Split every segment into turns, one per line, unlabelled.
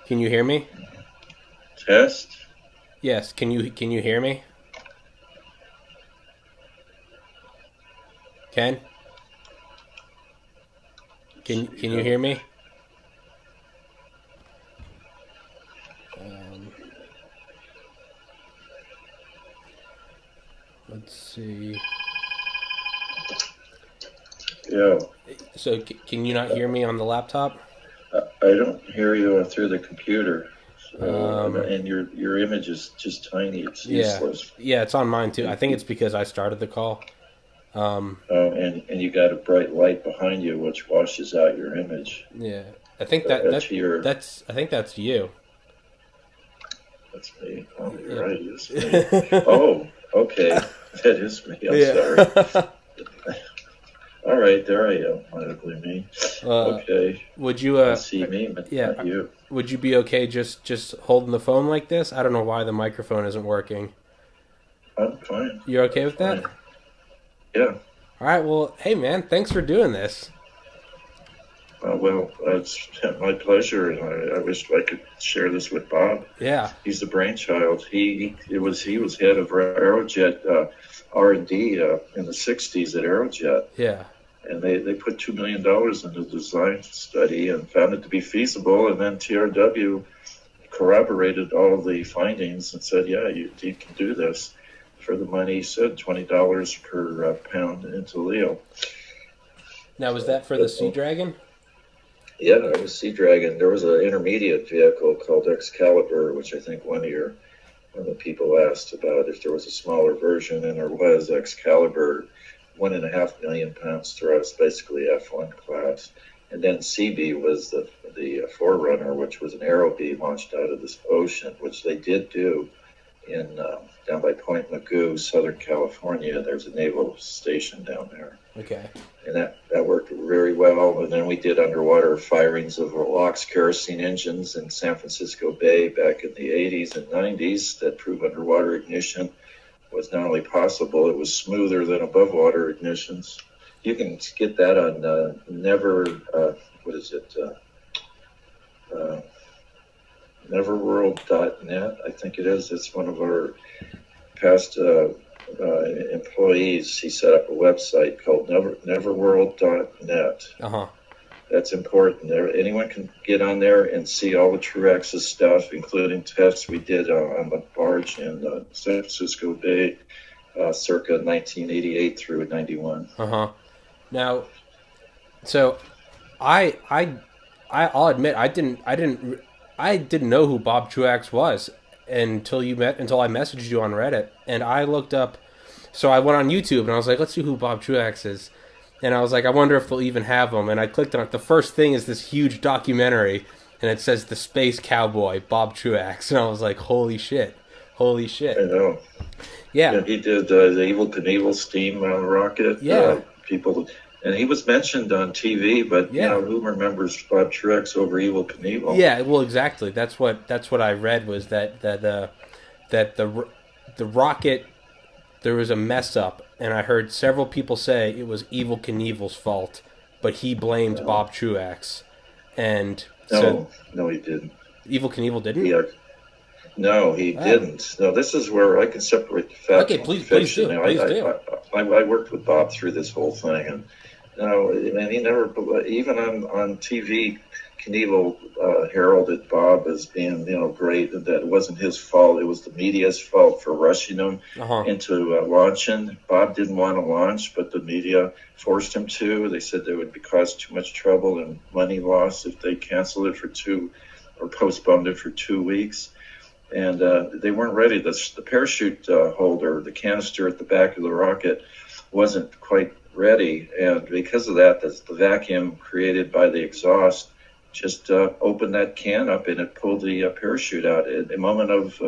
Can you hear me?
Test?
Yes. Can you hear me? Ken? Can you hear me? Um, let's see.
Yeah.
So can you not hear me on the laptop?
I don't hear you through the computer. So,
Um,
and your image is just tiny. It's
yeah.
useless.
Yeah, it's on mine too. I
You,
think
you,
it's because I started the call. Um,
and you got a bright light behind you, which washes out your image.
yeah. I think that that
That's your.
that's I think that's you.
That's me. Oh, you're
Yep.
right. It's me. Oh, okay. That is me. I'm sorry.
Yeah.
All right, there I am. My ugly me.
uh,
Okay.
would you
I see me, but not
yeah,
you.
would you be okay just holding the phone like this? I don't know why the microphone isn't working.
I'm fine.
You're okay
I'm
with that?
fine. Yeah.
All right. Well, hey man, thanks for doing this.
Well, it's my pleasure, and I wish I could share this with Bob.
Yeah.
He's the brainchild. He was head of Aerojet R&D in the '60s at Aerojet,
Yeah.
and they put $2 million into the design study and found it to be feasible. And then TRW corroborated all the findings and said, "Yeah, you can do this." For the money, he said $20 per pound into Leo.
Now, was
So,
that for the
but
Sea Dragon?
yeah, it was Sea Dragon. There was an intermediate vehicle called Excalibur, which I think one of the people asked about if there was a smaller version, and there was. Excalibur, 1.5 million pounds thrust, basically F1 class. And then CB was the forerunner, which was an Aerobee launched out of this ocean, which they did do in down by Point Mugu, Southern California. There's a naval station down there,
Okay.
and that worked very well. And then we did underwater firings of LOX kerosene engines in San Francisco Bay back in the 80s and 90s that proved underwater ignition was not only possible, it was smoother than above water ignitions. You can get that on what is it, uh, neverworld.net, I think it is. It's one of our past employees. He set up a website called neverworld.net.
Uh huh.
That's important. Anyone can get on there and see all the Truex's stuff, including tests we did on the barge in San Francisco Bay, circa 1988 through 91.
Uh huh. Now, so I I I'll admit I didn't know who Bob Truax was until I messaged you on Reddit, and I looked up. So I went on YouTube and I was like, let's see who Bob Truax is. And I was like, I wonder if they'll even have him. And I clicked on it. The first thing is this huge documentary, and it says the Space Cowboy Bob Truax, and I was like, holy shit, holy
I
shit.
know.
Yeah,
Yeah, he did the Evil Knievel steam rocket.
yeah,
People, and he was mentioned on TV, but
yeah,
who remembers Bob Truex over Evil Knievel?
yeah. Well, exactly. That's what I read was that the rocket, there was a mess up, and I heard several people say it was Evil Knievel's fault, but he blamed
No,
Bob Truax, and so
no, he didn't.
Evil Knievel didn't.
He, no, he
Oh,
didn't. No, this is where I can separate the
okay.
factual from
Please
fiction.
do,
Now,
please do.
I worked with Bob through this whole thing, and and he never, even on TV, Knievel heralded Bob as being, great, and that it wasn't his fault. It was the media's fault for rushing him
Uh huh.
into launching. Bob didn't want to launch, but the media forced him to. They said there would be cause too much trouble and money loss if they canceled it for or postponed it for 2 weeks. And they weren't ready. The parachute holder, the canister at the back of the rocket, wasn't quite ready, and because of that, the vacuum created by the exhaust just opened that can up, and it pulled the parachute out. At a moment of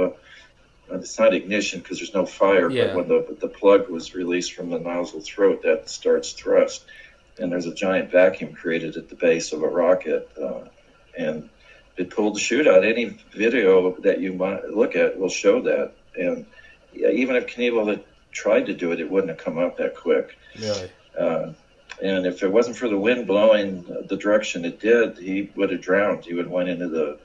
it's not ignition because there's no fire, but
Yeah.
when the plug was released from the nozzle throat, that starts thrust, and there's a giant vacuum created at the base of a rocket, and it pulled the chute out. Any video that you might look at will show that, and yeah, even if Knievel had tried to do it, it wouldn't have come up that quick.
Really.
Uh, and if it wasn't for the wind blowing the direction it did, he would have drowned. He would have went into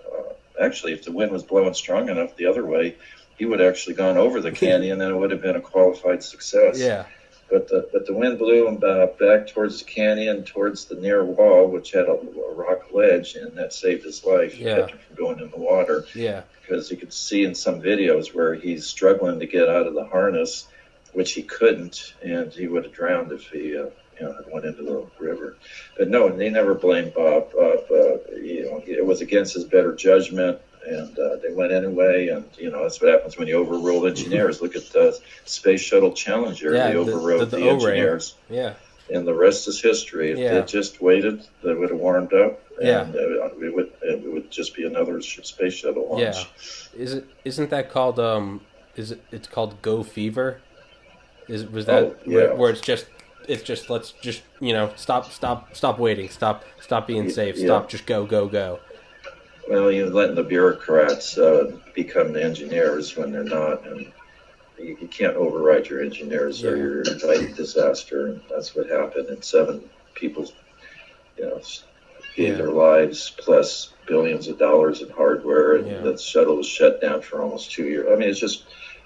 actually, if the wind was blowing strong enough the other way, he would have actually gone over the canyon, and it would have been a qualified success.
Yeah.
But the wind blew him back towards the canyon, towards the near wall, which had a rock ledge, and that saved his life.
Yeah.
Kept him from going in the water.
Yeah.
Because you could see in some videos where he's struggling to get out of the harness, which he couldn't, and he would have drowned if he had went into the river. But no, they never blamed Bob. It was against his better judgment. And they went anyway, and that's what happens when you overrule engineers. Look at the Space Shuttle Challenger; they overrode the engineers.
Yeah,
and the rest is history. If they just waited, they would have warmed up, and it would just be another Space Shuttle launch.
Yeah, isn't that called it's called Go Fever? Was that where it's just let's just stop waiting, stop being safe, just go.
Well, you're letting the bureaucrats become the engineers when they're not, and you can't override your engineers or you're inviting disaster. And that's what happened. And 7 people, gave their lives plus billions of dollars in hardware, and the shuttle was shut down for almost 2 years. I mean, it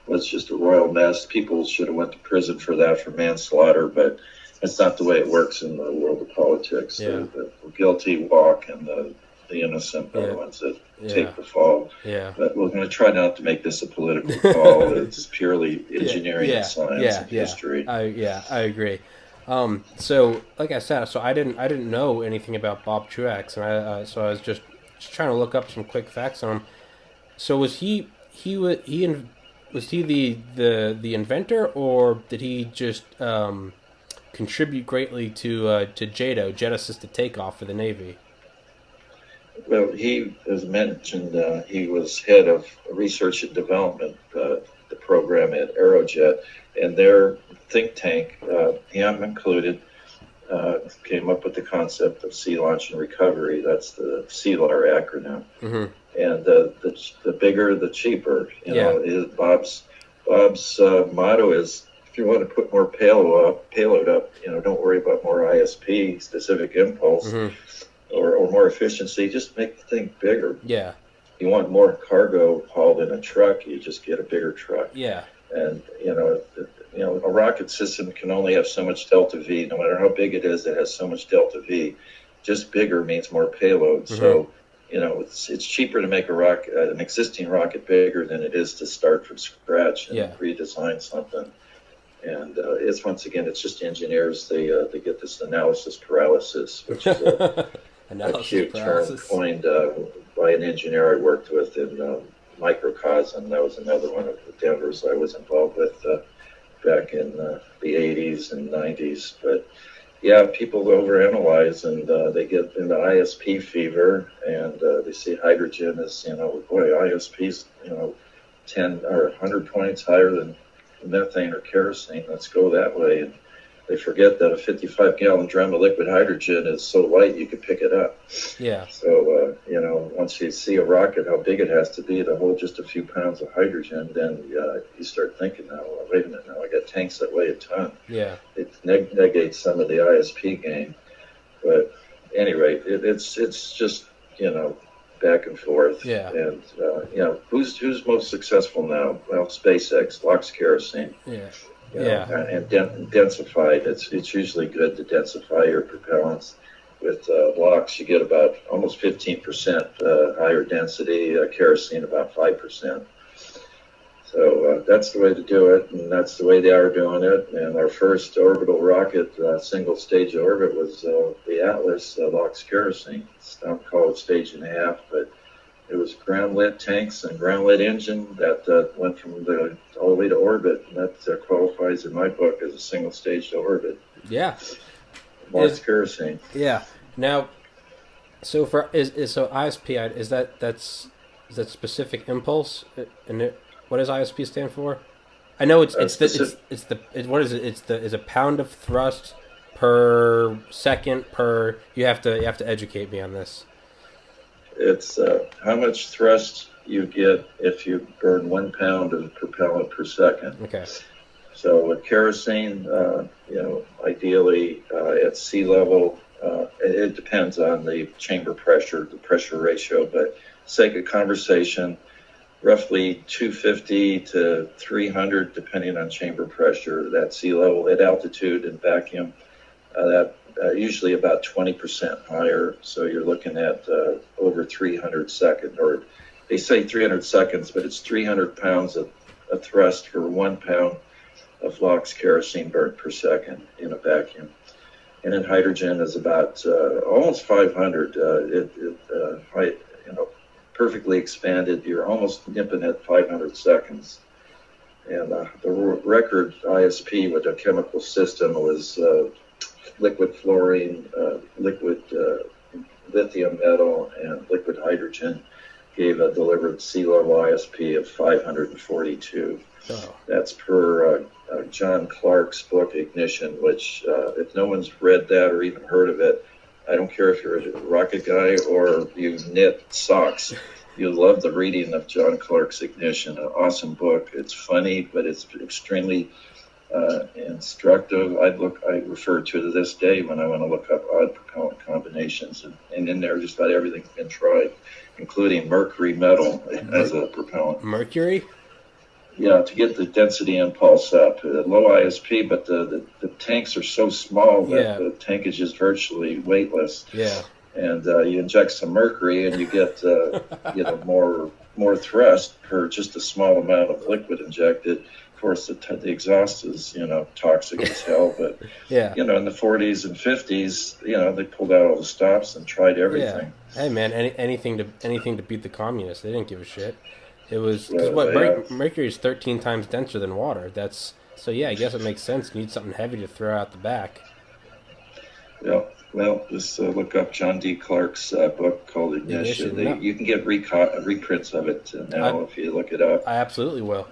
was just a royal mess. People should have went to prison for that, for manslaughter, but that's not the way it works in the world of politics. Yeah. The guilty walk, and the innocent are the ones that take the fall.
Yeah.
But we're going to try not to make this a political call. It's purely engineering and science and history.
I agree. So like I said, I didn't know anything about Bob Truax, and I was just trying to look up some quick facts on him. So was he the inventor, or did he just contribute greatly to JATO, Jet Assisted Takeoff, for the Navy?
Well, he, as mentioned, he was head of research and development, the program at Aerojet, and their think tank, him included, came up with the concept of sea launch and recovery. That's the CLAR acronym. Mm-hmm. And the bigger, the cheaper. Bob's motto is, if you want to put more payload up, don't worry about more ISP, specific impulse. Mm-hmm. Or more efficiency, just make the thing bigger.
Yeah.
You want more cargo hauled in a truck, you just get a bigger truck.
Yeah.
And a rocket system can only have so much delta V. No matter how big it is, it has so much delta V. Just bigger means more payload. Mm-hmm. So, it's cheaper to make an existing rocket bigger than it is to start from scratch and redesign something. And it's just engineers. They get this analysis paralysis, which is a cute term coined by an engineer I worked with in microcosm. That was another one of the Denvers I was involved with back in the 80s and 90s. But people overanalyze, and they get into ISP fever, and they see hydrogen as ISP's 10 or 100 points higher than methane or kerosene. Let's go that way. And they forget that a 55-gallon drum of liquid hydrogen is so light you could pick it up.
Yeah.
So, once you see a rocket, how big it has to be to hold just a few pounds of hydrogen, then you start thinking, wait a minute, now I got tanks that weigh a ton.
Yeah. It
negates some of the ISP game. But at any rate, it's just, back and forth.
Yeah.
And, who's most successful now? Well, SpaceX, LOX kerosene.
Yeah.
And densified. It's usually good to densify your propellants. With LOX, you get about almost 15% higher density, kerosene about 5%. So that's the way to do it, and that's the way they are doing it. And our first orbital rocket, single-stage orbit, was the Atlas, LOX kerosene. It's now called stage and a half, but it was ground-lit tanks and ground-lit engine that went from all the way to orbit, and that qualifies in my book as a single-stage to orbit.
Yeah.
LOX kerosene.
Yeah. Now, so ISP, is that specific impulse? And what does ISP stand for? I know it's what is it? It's a pound of thrust per second per. You have to educate me on this.
It's how much thrust you get if you burn 1 pound of propellant per second.
Okay.
So with kerosene, ideally at sea level, It depends on the chamber pressure, the pressure ratio, but sake of conversation, roughly 250 to 300, depending on chamber pressure, that sea level at altitude and vacuum, that usually about 20% higher. So you're looking at over 300 seconds, or they say 300 seconds, but it's 300 pounds of thrust for 1 pound of LOX kerosene burnt per second in a vacuum. And in hydrogen is about almost 500. Perfectly expanded, you're almost nipping at 500 seconds. And the record ISP with a chemical system was liquid fluorine, liquid lithium metal, and liquid hydrogen gave a delivered sea level ISP of 542. Oh. That's per John Clark's book, Ignition, which if no one's read that or even heard of it, I don't care if you're a rocket guy or you knit socks. You'll love the reading of John Clark's Ignition, an awesome book. It's funny, but it's extremely instructive. I refer to this day when I want to look up odd propellant combinations, and in there just about everything's been tried, including mercury metal as a propellant.
Mercury?
Yeah, to get the density impulse up. Low ISP, but the tanks are so small that the tankage is virtually weightless.
Yeah.
And you inject some mercury, and you get more thrust per just a small amount of liquid injected. Of course, the exhaust is toxic as hell. But in the 40s and 50s, they pulled out all the stops and tried everything.
Yeah. Hey man, anything to beat the communists. They didn't give a shit. It was because mercury is 13 times denser than water. I guess it makes sense. You need something heavy to throw out the back.
Yeah. Well, just look up John D. Clark's book called Ignition. You can get reprints of it now if you look it up.
I absolutely will.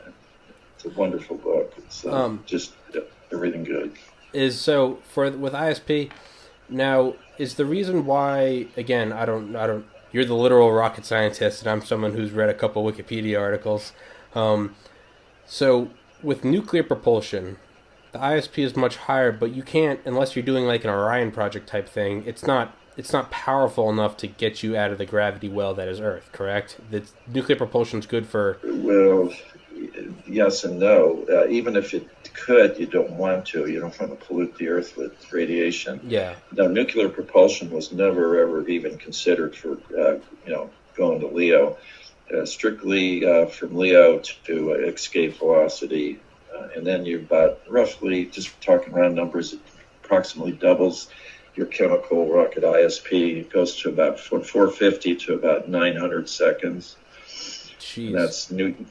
It's a wonderful book. It's just everything good.
With ISP, now is the reason why? Again, I don't. You're the literal rocket scientist, and I'm someone who's read a couple Wikipedia articles. So with nuclear propulsion, the ISP is much higher, but you can't, unless you're doing like an Orion project type thing, it's not powerful enough to get you out of the gravity well that is Earth, correct? Nuclear propulsion is good for...
Well, yes and no. Even if it could, you don't want to. You don't want to pollute the Earth with radiation.
Yeah.
Now, nuclear propulsion was never, ever even considered for, going to LEO. Strictly from LEO to escape velocity. And then you're about roughly, just talking round numbers, it approximately doubles your chemical rocket ISP. It goes to about 450 to about 900 seconds.
Jeez.
And that's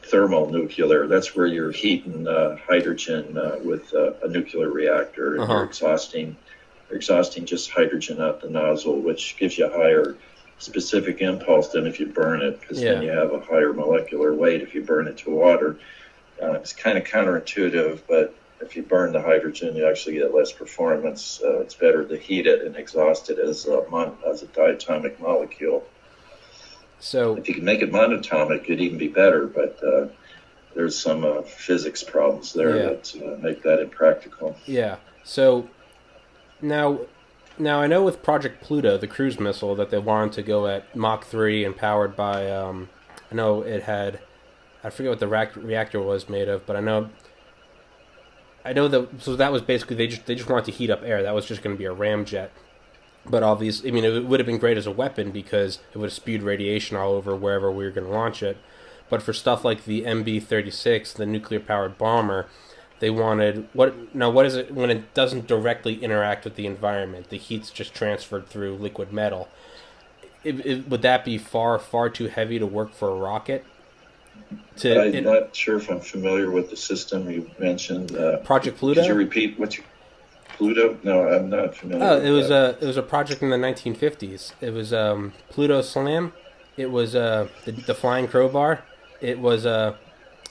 thermal nuclear. That's where you're heating hydrogen with a nuclear reactor, and you're exhausting just hydrogen out the nozzle, which gives you a higher specific impulse than if you burn it, because then you have a higher molecular weight if you burn it to water. It's kind of counterintuitive, but if you burn the hydrogen, you actually get less performance. It's better to heat it and exhaust it as a diatomic molecule.
So
if you can make it monatomic, it'd even be better, but there's some physics problems there that make that impractical.
Yeah. So now I know with Project Pluto, the cruise missile, that they wanted to go at Mach 3 and powered by, I know it had, I forget what the reactor was made of, but I know that, so that was basically, they just wanted to heat up air. That was just going to be a ramjet. But obviously, it would have been great as a weapon because it would have spewed radiation all over wherever we were going to launch it. But for stuff like the MB-36, the nuclear-powered bomber, they wanted, what is it when it doesn't directly interact with the environment? The heat's just transferred through liquid metal. Would that be far, far too heavy to work for a rocket?
I'm not sure if I'm familiar with the system you mentioned.
Project Pluto?
Could you repeat what you... Pluto? No, I'm not familiar.
Oh, it was a project in the 1950s. It was Pluto Slam. It was the flying crowbar. It was a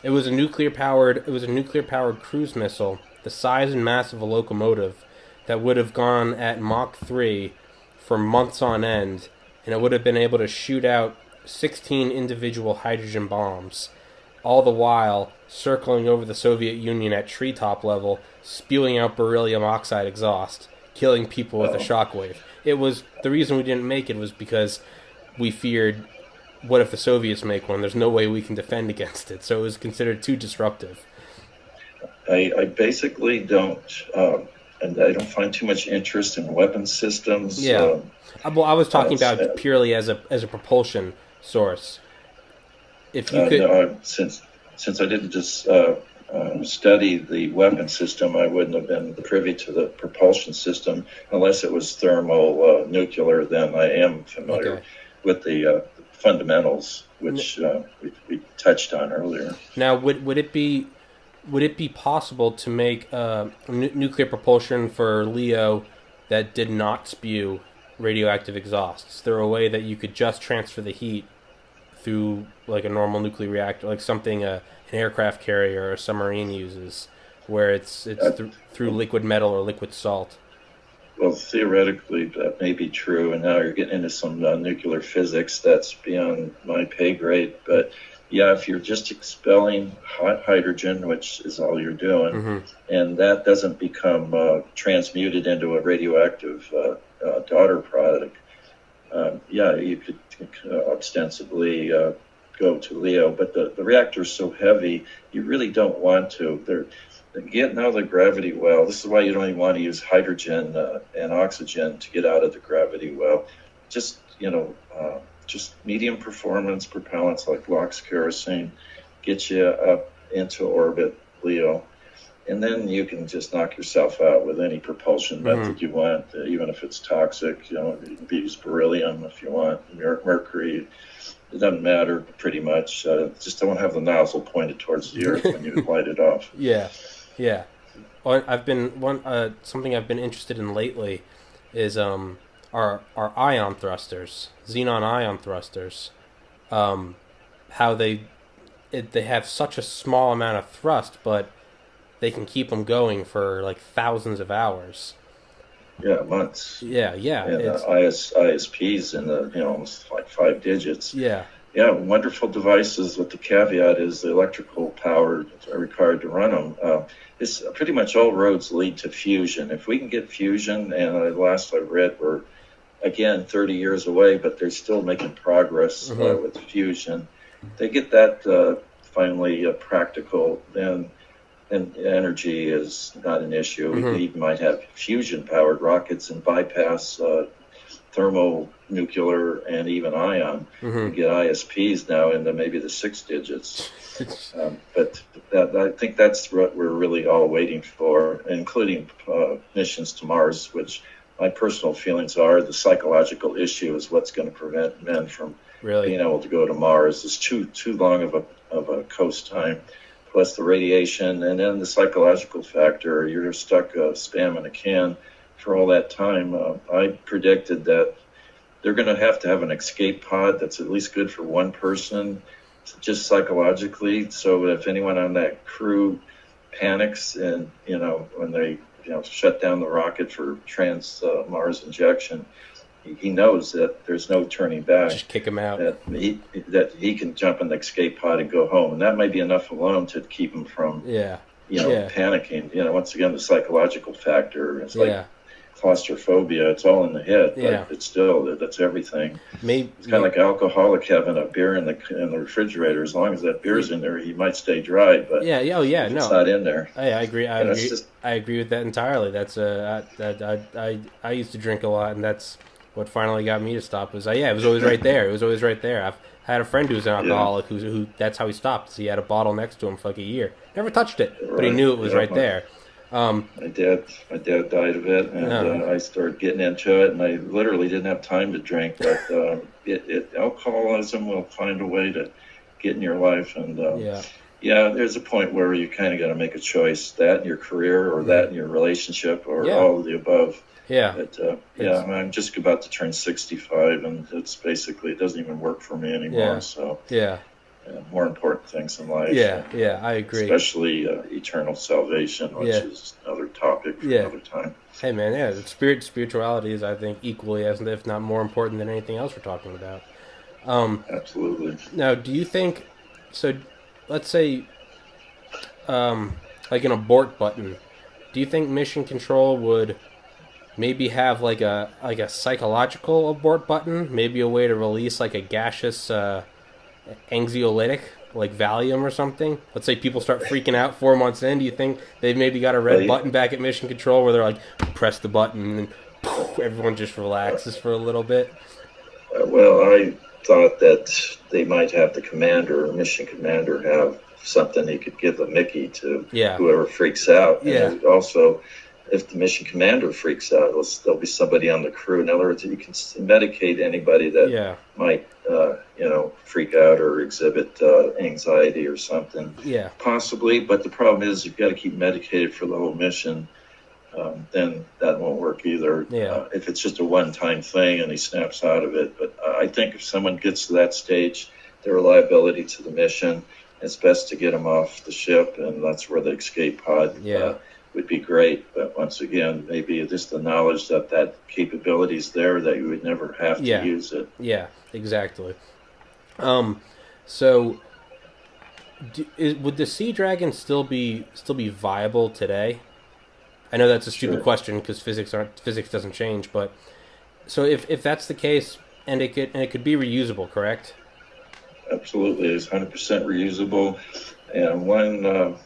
nuclear powered cruise missile, the size and mass of a locomotive, that would have gone at Mach 3 for months on end, and it would have been able to shoot out 16 individual hydrogen bombs, all the while circling over the Soviet Union at treetop level, spewing out beryllium oxide exhaust, killing people with a shockwave. it was the reason we didn't make it was because we feared, what if the Soviets make one? There's no way we can defend against it. So it was considered too disruptive.
I basically don't, and I don't find too much interest in weapon systems.
Yeah. Well, I was talking about purely as a propulsion source. If you could,
no, since I didn't just study the weapon system, I wouldn't have been privy to the propulsion system unless it was thermal nuclear. Then I am familiar with the fundamentals, which we touched on earlier.
Now, would it be possible to make nuclear propulsion for LEO that did not spew radioactive exhausts? Is there a way that you could just transfer the heat through like a normal nuclear reactor, like something an aircraft carrier or a submarine uses, where it's through liquid metal or liquid salt?
Well, theoretically, that may be true, and now you're getting into some nuclear physics that's beyond my pay grade. But yeah, if you're just expelling hot hydrogen, which is all you're doing, and that doesn't become transmuted into a radioactive daughter product, yeah, you could ostensibly go to LEO. But the reactor's so heavy, you really don't want to. They're getting out of the gravity well. This is why you don't even want to use hydrogen and oxygen to get out of the gravity well. Just, just medium performance propellants like LOX kerosene get you up into orbit, LEO. And then you can just knock yourself out with any propulsion method you want, even if it's toxic. You can use beryllium if you want, mercury. It doesn't matter pretty much. Just don't have the nozzle pointed towards the Earth when you light it off.
Yeah. Well, something I've been interested in lately is our ion thrusters, xenon ion thrusters. How they have such a small amount of thrust, but they can keep them going for like thousands of hours.
Yeah, months.
Yeah.
And ISPs in the almost like 5 digits.
Yeah,
wonderful devices. But the caveat is the electrical power required to run them. It's pretty much all roads lead to fusion. If we can get fusion, and the last I read we're again 30 years away, but they're still making progress with fusion. They get that finally practical, then energy is not an issue. We even might have fusion-powered rockets and bypass thermonuclear and even ion. We get ISPs now into maybe the 6 digits. But I think that's what we're really all waiting for, including missions to Mars, which my personal feelings are the psychological issue is what's going to prevent men from being able to go to Mars. It's too long of a coast time. Plus the radiation, and then the psychological factor. You're stuck spam in a can for all that time. I predicted that they're going to have an escape pod that's at least good for one person, just psychologically. So if anyone on that crew panics and, when they shut down the rocket for Mars injection, he knows that there's no turning back.
Just kick him out.
That he can jump in the escape pod and go home, and that might be enough alone to keep him from, panicking. Once again, the psychological factor. It's like claustrophobia. It's all in the head, but it's still that's everything. It's kind of like an alcoholic having a beer in the refrigerator. As long as that beer's in there, he might stay dry. But it's not in there.
I agree. I agree with that entirely. That's I used to drink a lot, and that's what finally got me to stop. Was it was always right there. It was always right there. I've had a friend who's an alcoholic who that's how he stopped. He had a bottle next to him for like a year. Never touched it, but he knew it was right there.
My dad died of it, and I started getting into it, and I literally didn't have time to drink. But alcoholism will find a way to get in your life, and there's a point where you kind of got to make a choice: that in your career, or that in your relationship, or all of the above. But I'm just about to turn 65, and it's basically it doesn't even work for me anymore. So more important things in life.
I agree.
Especially eternal salvation, which is another topic for another time.
Hey man, spirituality is, I think, equally as if not more important than anything else we're talking about.
Absolutely.
Now, do you think? So, let's say, like an abort button. Do you think mission control would maybe have like a psychological abort button, maybe a way to release like a gaseous anxiolytic like Valium or something. Let's say people start freaking out 4 months in. Do you think they've maybe got a red button back at Mission Control where they're like, press the button and poof, everyone just relaxes for a little bit?
Well, I thought that they might have the commander, mission commander, have something he could give a Mickey to whoever freaks out.
Yeah.
And also, if the mission commander freaks out, there'll be somebody on the crew. In other words, you can medicate anybody that might, freak out or exhibit anxiety or something.
Yeah.
Possibly, but the problem is you've got to keep medicated for the whole mission. Then that won't work either.
Yeah.
If it's just a one-time thing and he snaps out of it. But I think if someone gets to that stage, their reliability to the mission, it's best to get them off the ship, and that's where the escape pod would be great. But once again, maybe just the knowledge that capability is there, that you would never have to use it.
Yeah, exactly. So would the Sea Dragon still be viable today? I know that's a stupid question because physics doesn't change, but so if that's the case, and it could be reusable, correct?
Absolutely, it's 100% reusable. And one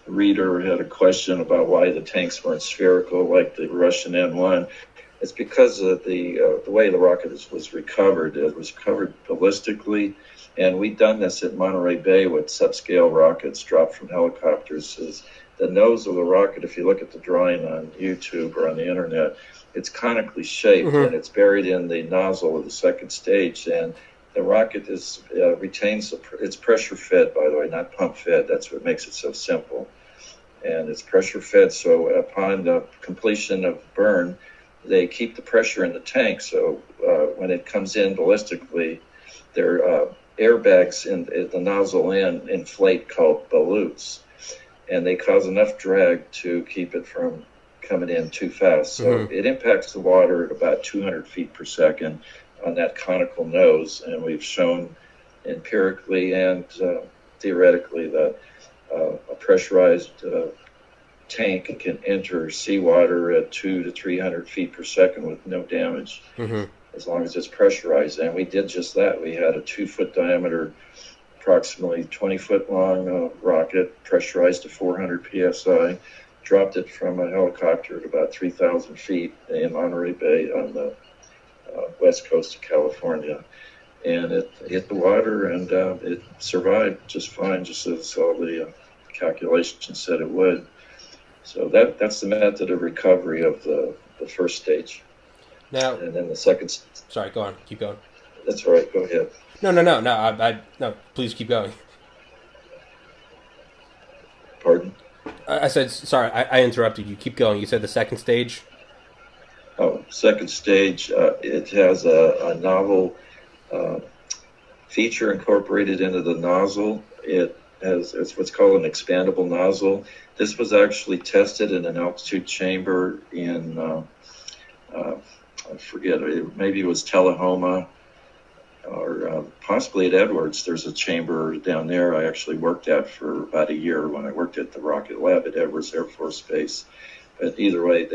reader had a question about why the tanks weren't spherical like the Russian N1. It's because of the way the rocket was recovered. It was recovered ballistically, and we've done this at Monterey Bay with subscale rockets dropped from helicopters. The nose of the rocket, if you look at the drawing on YouTube or on the internet, it's conically shaped, and it's buried in the nozzle of the second stage. And the rocket retains it's pressure fed, by the way, not pump fed. That's what makes it so simple. And it's pressure fed, so upon the completion of burn, they keep the pressure in the tank. So when it comes in ballistically, there are airbags in the nozzle inflate called balloons. And they cause enough drag to keep it from coming in too fast. So it impacts the water at about 200 feet per second on that conical nose. And we've shown empirically and theoretically that a pressurized tank can enter seawater at 200 to 300 feet per second with no damage, as long as it's pressurized. And we did just that. We had a 2-foot diameter, approximately 20-foot long rocket, pressurized to 400 psi, dropped it from a helicopter at about 3,000 feet in Monterey Bay on the west coast of California. And it hit the water, and it survived just fine, just as all the calculations said it would. So that's the method of recovery of the first stage.
Now,
and then the second...
Sorry, go on. Keep going.
That's all right. Go ahead.
No. No, please keep going.
Pardon?
I said, sorry, I interrupted you. Keep going. You said the second stage?
Oh, second stage, it has a novel feature incorporated into the nozzle. It's what's called an expandable nozzle. This was actually tested in an altitude chamber in, I forget, maybe it was Tullahoma, or possibly at Edwards. There's a chamber down there I actually worked at for about a year when I worked at the rocket lab at Edwards Air Force Base. But either way,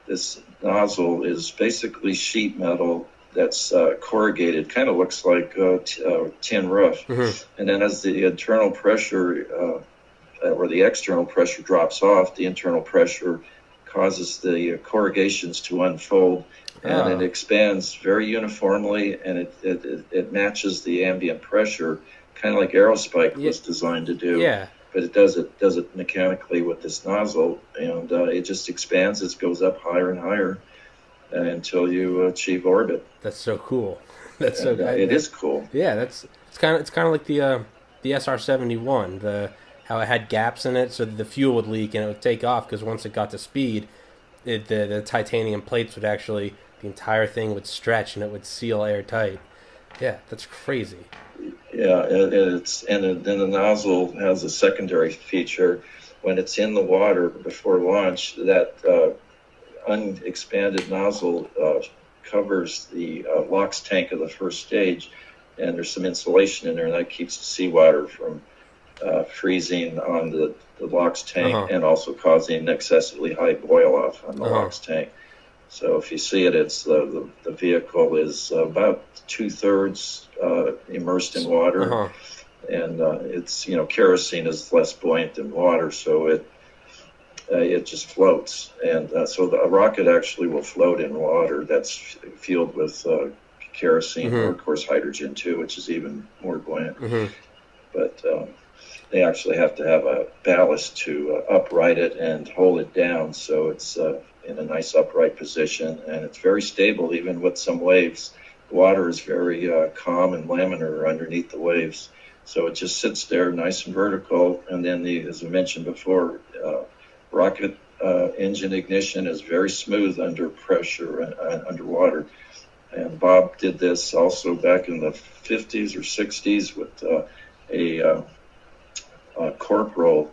this nozzle is basically sheet metal that's corrugated, kind of looks like tin roof. And then as the internal pressure or the external pressure drops off, the internal pressure causes the corrugations to unfold, and it expands very uniformly, and it matches the ambient pressure, kind of like Aerospike was designed to do.
Yeah.
But it does it mechanically with this nozzle, and it just expands. It goes up higher and higher until you achieve orbit.
That's so cool. That's so good.
It is cool.
Yeah, it's kind of like the SR-71. How it had gaps in it so that the fuel would leak and it would take off, because once it got to speed, the titanium plates would actually, the entire thing would stretch and it would seal airtight. Yeah, that's crazy.
Yeah, then the nozzle has a secondary feature. When it's in the water before launch, that unexpanded nozzle covers the LOX tank of the first stage, and there's some insulation in there, and that keeps the seawater from freezing on the LOX tank and also causing excessively high boil off on the LOX tank. So if you see it, it's the vehicle is about 2/3 immersed in water,
Uh-huh.
and it's kerosene is less buoyant than water, so it just floats, and so the rocket actually will float in water that's fueled with kerosene, or of course hydrogen too, which is even more buoyant. But they actually have to have a ballast to upright it and hold it down, so it's in a nice upright position, and it's very stable even with some waves. The water is very calm and laminar underneath the waves, so it just sits there nice and vertical. And then as I mentioned before, rocket engine ignition is very smooth under pressure and underwater. And Bob did this also back in the 50s or 60s with a Corporal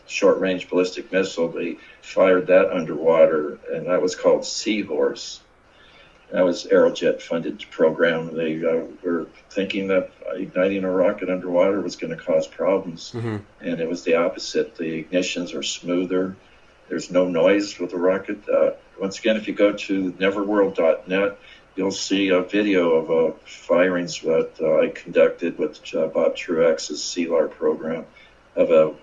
short-range ballistic missile. They fired that underwater, and that was called Seahorse. That was Aerojet funded program. They were thinking that igniting a rocket underwater was going to cause problems, and it was the opposite. The ignitions are smoother. There's no noise with the rocket. Once again, if you go to neverworld.net, you'll see a video of firings that I conducted with Bob Truex's CLAR program of a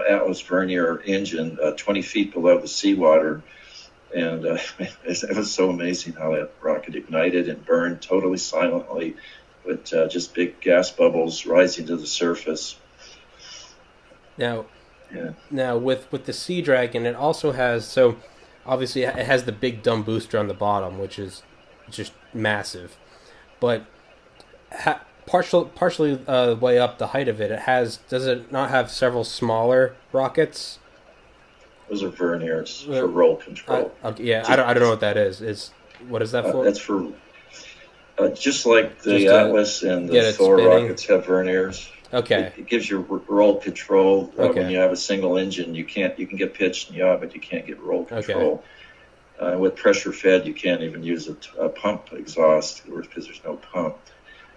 Atlas Vernier engine 20 feet below the seawater. And it was so amazing how that rocket ignited and burned totally silently with just big gas bubbles rising to the surface.
Now, with the Sea Dragon, it also has, so obviously it has the big dumb booster on the bottom, which is just massive. But partially way up the height of it, does it not have several smaller rockets?
Those are Verniers for roll control.
I don't know what that is. What is that for?
That's for just like the Atlas and the Thor rockets have Verniers.
Okay.
It gives you roll control. When you have a single engine, you can get pitch and yaw, but you can't get roll control. Okay. With pressure fed, you can't even use a pump exhaust because there's no pump.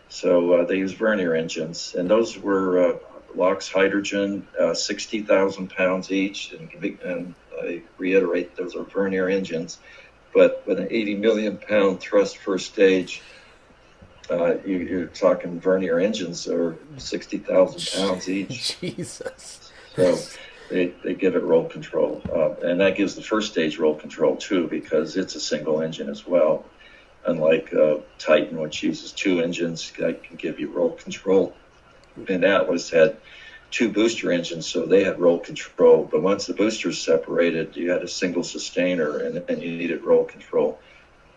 So they use Vernier engines, and those were LOX hydrogen, 60,000 pounds each, and I reiterate, those are Vernier engines. But with an 80 million pound thrust first stage, you're talking Vernier engines are 60,000 pounds each.
Jesus.
So they give it roll control, and that gives the first stage roll control too, because it's a single engine as well. Unlike Titan, which uses two engines, that can give you roll control. And Atlas had two booster engines, so they had roll control. But once the boosters separated, you had a single sustainer, and you needed roll control.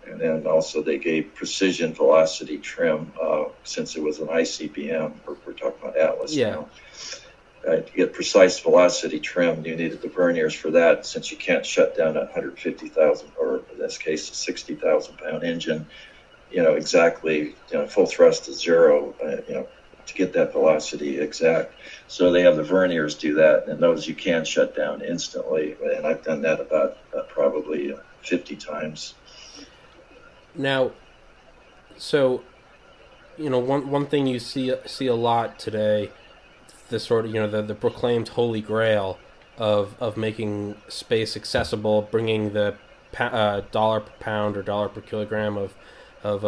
And then also they gave precision velocity trim, since it was an ICBM. We're talking about Atlas now. To get precise velocity trim, you needed the Verniers for that, since you can't shut down a 150,000, or in this case, a 60,000 pound engine, exactly, full thrust to zero, to get that velocity exact. So they have the Verniers do that, and those you can shut down instantly. And I've done that about probably 50 times.
Now, so, one thing you see a lot today, the sort of, the proclaimed holy grail of making space accessible, bringing the dollar per pound or dollar per kilogram of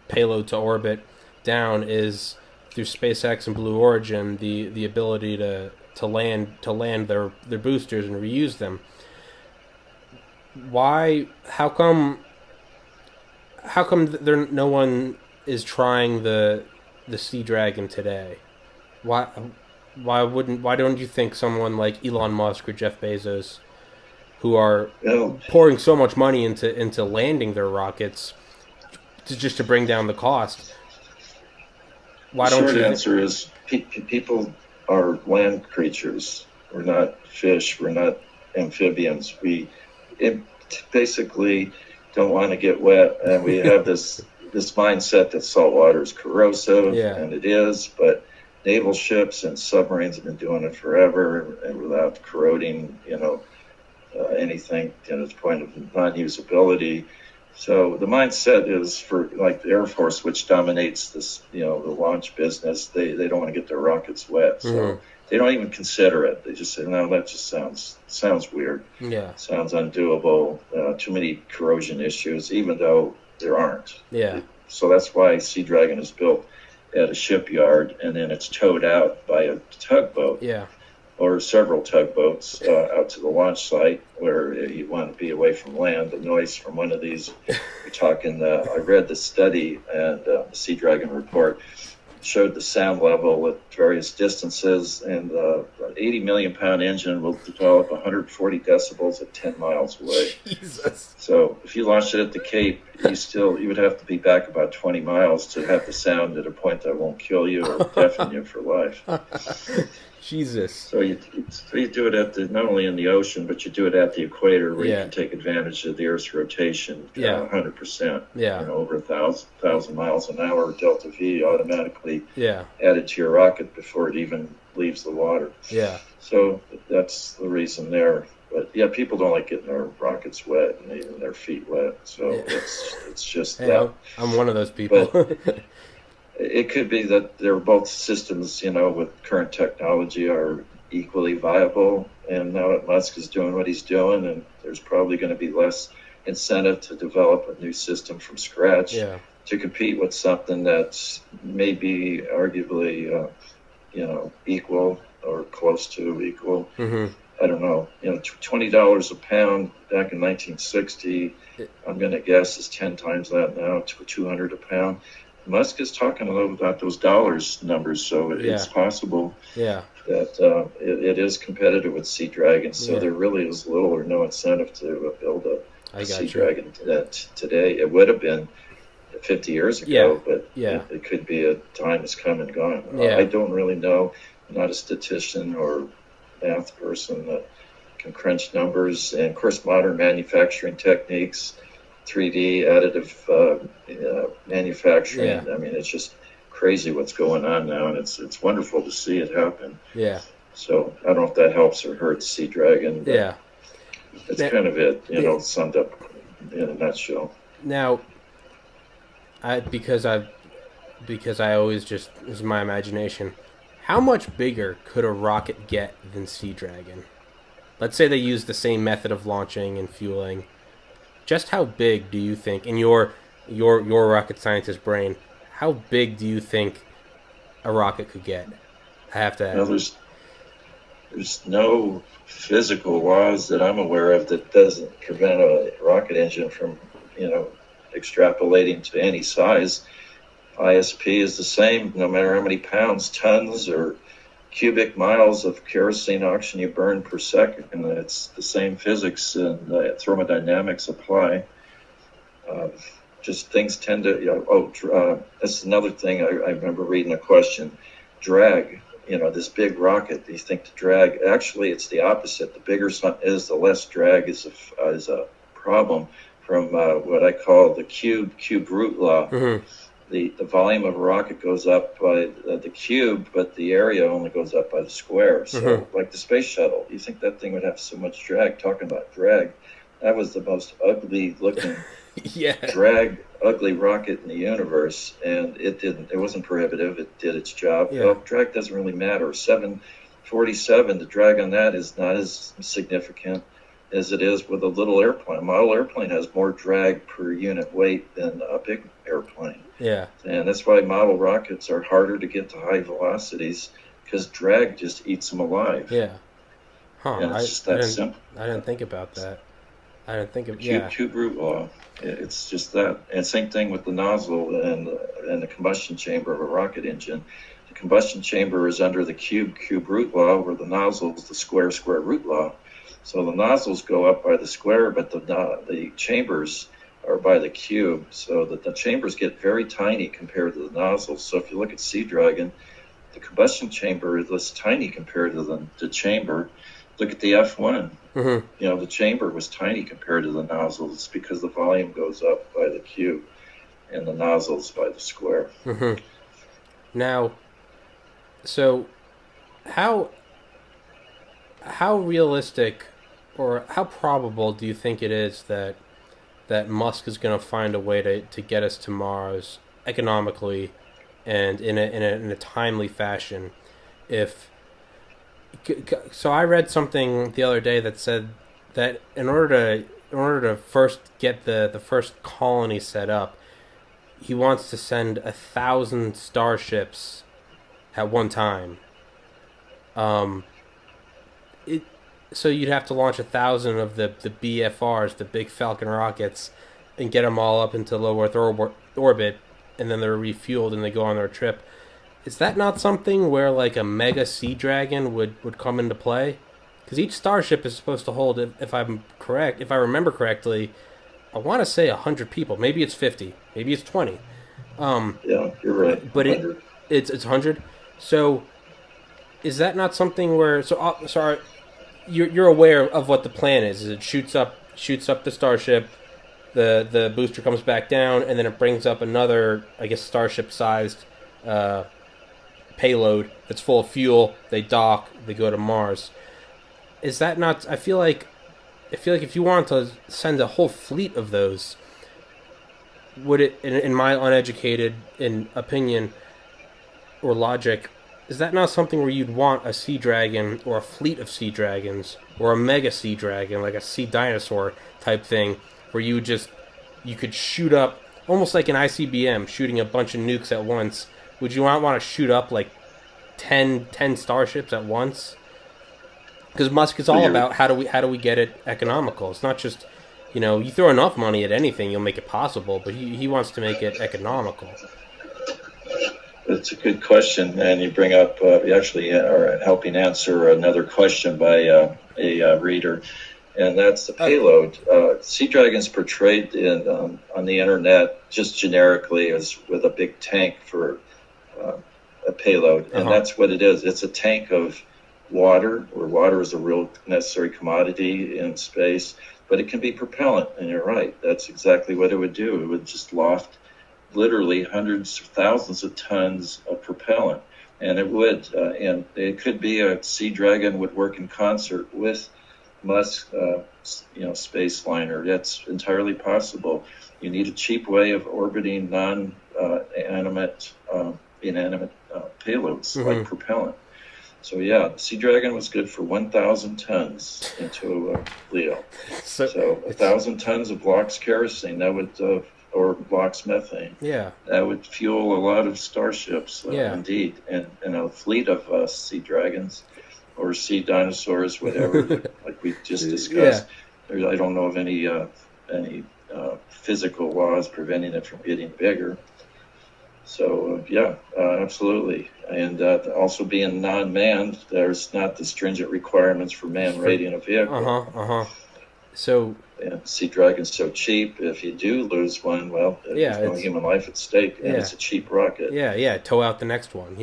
payload to orbit down, is through SpaceX and Blue Origin the ability to land their boosters and reuse them. Why? How come there no one is trying the Sea Dragon today? Why don't you think someone like Elon Musk or Jeff Bezos, who are pouring so much money into landing their rockets just to bring down the cost? Why don't you?
The short answer is people are land creatures. We're not fish. We're not amphibians. We basically don't want to get wet, and we have this mindset that salt water is corrosive, and it is, but naval ships and submarines have been doing it forever, and without corroding, anything to the point of non-usability. So the mindset is for like the Air Force, which dominates this, the launch business. They don't want to get their rockets wet,
Mm-hmm.
so they don't even consider it. They just say, no, that just sounds weird.
Yeah.
Sounds undoable. Too many corrosion issues, even though there aren't.
Yeah.
So that's why Sea Dragon is built at a shipyard, and then it's towed out by a tugboat.
Yeah.
Or several tugboats out to the launch site where you want to be away from land. The noise from one of these, we're talking, I read the study and the Sea Dragon report showed the sound level at various distances, and an 80 million pound engine will develop 140 decibels at 10 miles away.
Jesus.
So if you launched it at the Cape, you would have to be back about 20 miles to have the sound at a point that won't kill you or deafen you for life.
Jesus.
So you do it not only in the ocean, but you do it at the equator where you
Yeah.
can take advantage of the Earth's rotation.
Yeah.
100%.
Yeah.
Over 1,000 miles an hour, delta V automatically
Yeah.
added to your rocket before it even leaves the water.
Yeah.
So that's the reason there. But yeah, people don't like getting their rockets wet and even their feet wet. So
Yeah.
it's just
Hey,
that.
I'm one of those people.
But it could be that they're both systems, with current technology are equally viable. And now that Musk is doing what he's doing, and there's probably going to be less incentive to develop a new system from scratch
Yeah.
to compete with something that's maybe arguably, equal or close to equal.
Mm-hmm.
I don't know. $20 a pound back in 1960, I'm going to guess is 10 times that now, to $200 a pound. Musk is talking a little about those dollars numbers, so it's possible
Yeah.
that it is competitive with Sea Dragon. So
Yeah.
there really is little or no incentive to build a Sea
you.
Dragon today. It would have been 50 years ago,
Yeah.
but
Yeah.
it could be a time has come and gone.
Yeah.
I don't really know. I'm not a statistician or math person that can crunch numbers. And of course, modern manufacturing techniques, 3D additive manufacturing.
Yeah.
I mean, it's just crazy what's going on now, and it's wonderful to see it happen.
Yeah.
So I don't know if that helps or hurts Sea Dragon. But
Yeah.
that's kind of it, summed up in a nutshell.
Now, because I always just, this is my imagination, how much bigger could a rocket get than Sea Dragon? Let's say they use the same method of launching and fueling. Just how big do you think, in your rocket scientist brain, how big do you think a rocket could get? I have to ask.
There's no physical laws that I'm aware of that doesn't prevent a rocket engine from, extrapolating to any size. ISP is the same, no matter how many pounds, tons, or cubic miles of kerosene oxygen you burn per second. And it's the same physics and thermodynamics apply. Just things tend to, that's another thing I remember reading a question. Drag, this big rocket, do you think the drag, actually it's the opposite. The bigger something is, the less drag is a problem from what I call the cube root law.
Mm-hmm.
The volume of a rocket goes up by the cube, but the area only goes up by the square. So, like the space shuttle, you think that thing would have so much drag? Talking about drag, that was the most ugly-looking ugly rocket in the universe, and it wasn't prohibitive. It did its job.
Yeah.
Well, drag doesn't really matter. 747, the drag on that is not as significant as it is with a little airplane. A model airplane has more drag per unit weight than a big airplane.
Yeah.
And that's why model rockets are harder to get to high velocities, because drag just eats them alive.
Yeah. Huh.
And it's just that simple.
I didn't think about that. I didn't think of
Cube root law. It's just that. And same thing with the nozzle and the combustion chamber of a rocket engine. The combustion chamber is under the cube root law, where the nozzle is the square root law. So the nozzles go up by the square, but the chambers are by the cube. So that the chambers get very tiny compared to the nozzles. So if you look at Sea Dragon, the combustion chamber is less tiny compared to the chamber. Look at the F1.
Mm-hmm.
The chamber was tiny compared to the nozzles. It's because the volume goes up by the cube and the nozzles by the square.
Mm-hmm. Now, so how realistic or how probable do you think it is that that Musk is going to find a way to get us to Mars economically and in a timely fashion. So I read something the other day that said that in order to first get the first colony set up, he wants to send 1,000 starships at one time. So you'd have to launch 1,000 of the BFRs, the big Falcon rockets, and get them all up into low Earth orbit, and then they're refueled and they go on their trip. Is that not something where like a mega Sea Dragon would come into play? Because each starship is supposed to hold, if I'm correct, if I remember correctly, I want to say 100 people. Maybe it's 50. Maybe it's 20.
Yeah, you're right.
But it's 100. So is that not something where? So sorry, you're aware of what the plan is? It shoots up the starship. The booster comes back down, and then it brings up another, I guess, starship-sized payload that's full of fuel. They dock. They go to Mars. Is that not? I feel like if you want to send a whole fleet of those, would it, in my uneducated opinion or logic, is that not something where you'd want a Sea Dragon or a fleet of Sea Dragons or a mega Sea Dragon, like a Sea Dinosaur type thing, where you could shoot up almost like an ICBM shooting a bunch of nukes at once? Would you not want to shoot up like 10 starships at once? Because Musk is all about how do we get it economical. It's not just, you throw enough money at anything, you'll make it possible, but he wants to make it economical.
It's a good question, and you bring up, you actually are helping answer another question by a reader, and that's the payload. Sea Dragon's portrayed on the internet just generically as with a big tank for a payload, and that's what it is. It's a tank of water, where water is a real necessary commodity in space, but it can be propellant, and you're right. That's exactly what it would do. It would just loft literally hundreds of thousands of tons of propellant, and and it could be a Sea Dragon would work in concert with Musk, space liner. That's entirely possible. You need a cheap way of orbiting inanimate payloads like propellant. So yeah, the Sea Dragon was good for 1,000 tons into Leo. So 1,000 tons of LOX kerosene, that would or LOX methane.
Yeah, that
would fuel a lot of starships. Indeed, and a fleet of Sea Dragons or Sea Dinosaurs, whatever, like we just discussed. Yeah. I don't know of any physical laws preventing it from getting bigger. So absolutely, and also being non-manned, there's not the stringent requirements for man rating a vehicle.
So
Sea Dragon's so cheap. If you do lose one, there's no human life at stake, and it's a cheap rocket.
Tow out the next one.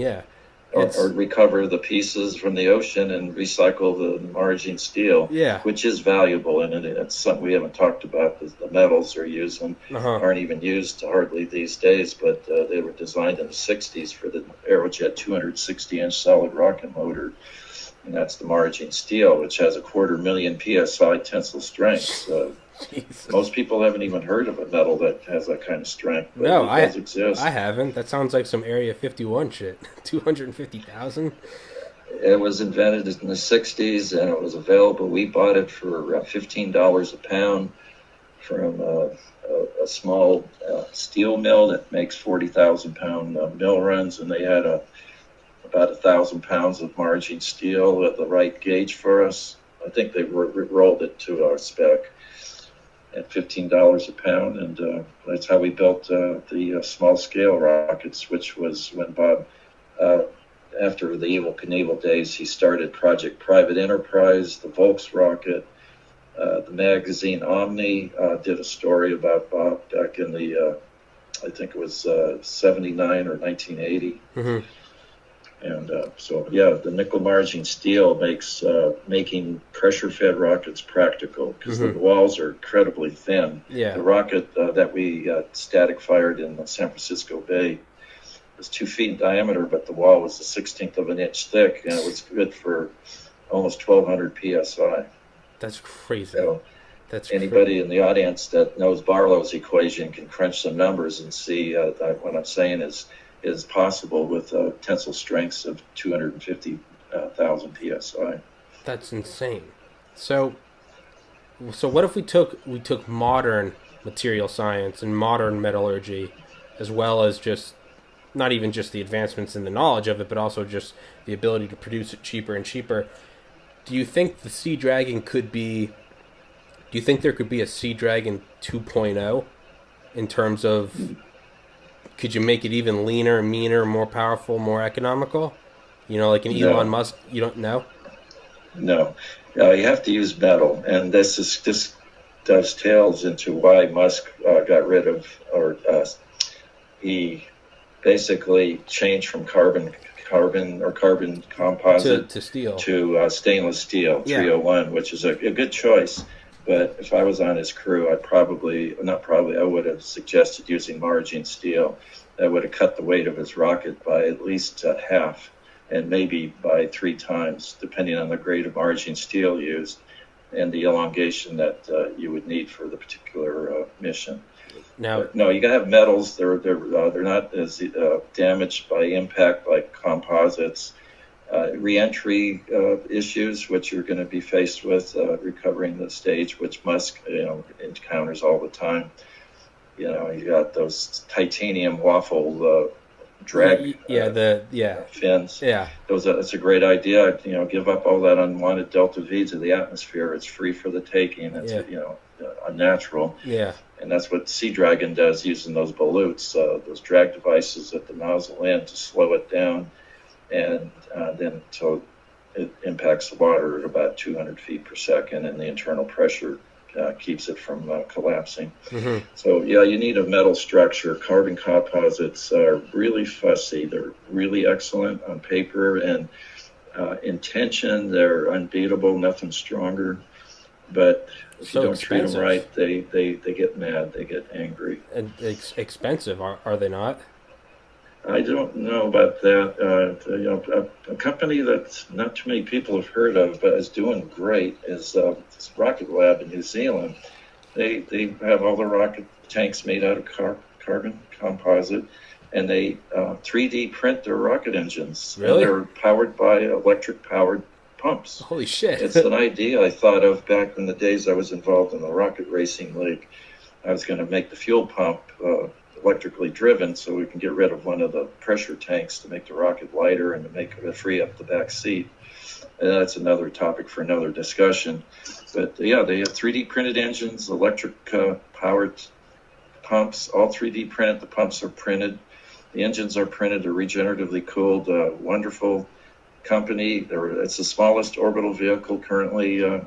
Or recover the pieces from the ocean and recycle the margin steel, which is valuable, and it's something we haven't talked about. The metals they're using aren't even used hardly these days, but they were designed in the 60s for the Aerojet 260-inch solid rocket motor, and that's the margin steel, which has 250,000 psi tensile strength. Most people haven't even heard of a metal that has that kind of strength. But it does exist.
I haven't. That sounds like some Area 51 shit. 250,000?
It was invented in the 60s, and it was available. We bought it for $15 a pound from a small steel mill that makes 40,000-pound mill runs, and they had about 1,000 pounds of margin steel at the right gauge for us. I think they rolled it to our spec at $15 a pound, and that's how we built the small-scale rockets, which was when Bob, after the Evel Knievel days, he started Project Private Enterprise, the Volks rocket. The magazine Omni did a story about Bob back in the, I think it was 79 or 1980. And the nickel margin steel makes making pressure-fed rockets practical, because the walls are incredibly thin. The rocket that we static fired in the San Francisco Bay was 2 feet in diameter, but the wall was a 1/16 of an inch thick, and it was good for almost 1,200 psi.
That's crazy.
So,
That's
Anybody in the audience that knows Barlow's equation can crunch some numbers and see that what I'm saying is possible with tensile strengths of 250,000 psi.
That's insane. So what if we took modern material science and modern metallurgy, as well as just not even just the advancements in the knowledge of it, but also just the ability to produce it cheaper and cheaper? Do you think the Sea Dragon could be? Do you think there could be a Sea Dragon 2.0 in terms of? Could you make it even leaner, meaner, more powerful, more economical? You know, like an Elon Musk. You don't know.
No, you have to use metal, and this dovetails into why Musk got rid of, or he basically changed from carbon composite
to steel
to stainless steel 301, which is a good choice. But if I was on his crew, I would have suggested using margine steel. That would have cut the weight of his rocket by at least half, and maybe by 3 times, depending on the grade of margine steel used and the elongation that you would need for the particular mission.
Now,
no, you gotta have metals. They're not as damaged by impact like composites. Reentry issues, which you're going to be faced with recovering the stage, which Musk encounters all the time. You got those titanium waffle drag fins.
Yeah,
That's a great idea. Give up all that unwanted delta V to the atmosphere. It's free for the taking. It's unnatural.
Yeah.
And that's what Sea Dragon does, using those volutes, those drag devices at the nozzle end to slow it down, and then so it impacts the water at about 200 feet per second, and the internal pressure keeps it from collapsing.
Mm-hmm.
So you need a metal structure. Carbon composites are really fussy. They're really excellent on paper, and in tension they're unbeatable. Nothing stronger, but if you don't treat them right, they get mad. They get angry.
And expensive, are they not?
I don't know about that. A company that not too many people have heard of, but is doing great, is this Rocket Lab in New Zealand. They have all the rocket tanks made out of carbon composite, and they 3D print their rocket engines.
Really?
And they're powered by electric-powered pumps.
Holy shit.
It's an idea I thought of back in the days I was involved in the rocket racing league. I was going to make the fuel pump electrically driven so we can get rid of one of the pressure tanks to make the rocket lighter and to free up the back seat. And that's another topic for another discussion. But they have 3D printed engines, electric powered pumps, all 3D printed. The pumps are printed. The engines are printed. They're regeneratively cooled. Wonderful company. It's the smallest orbital vehicle currently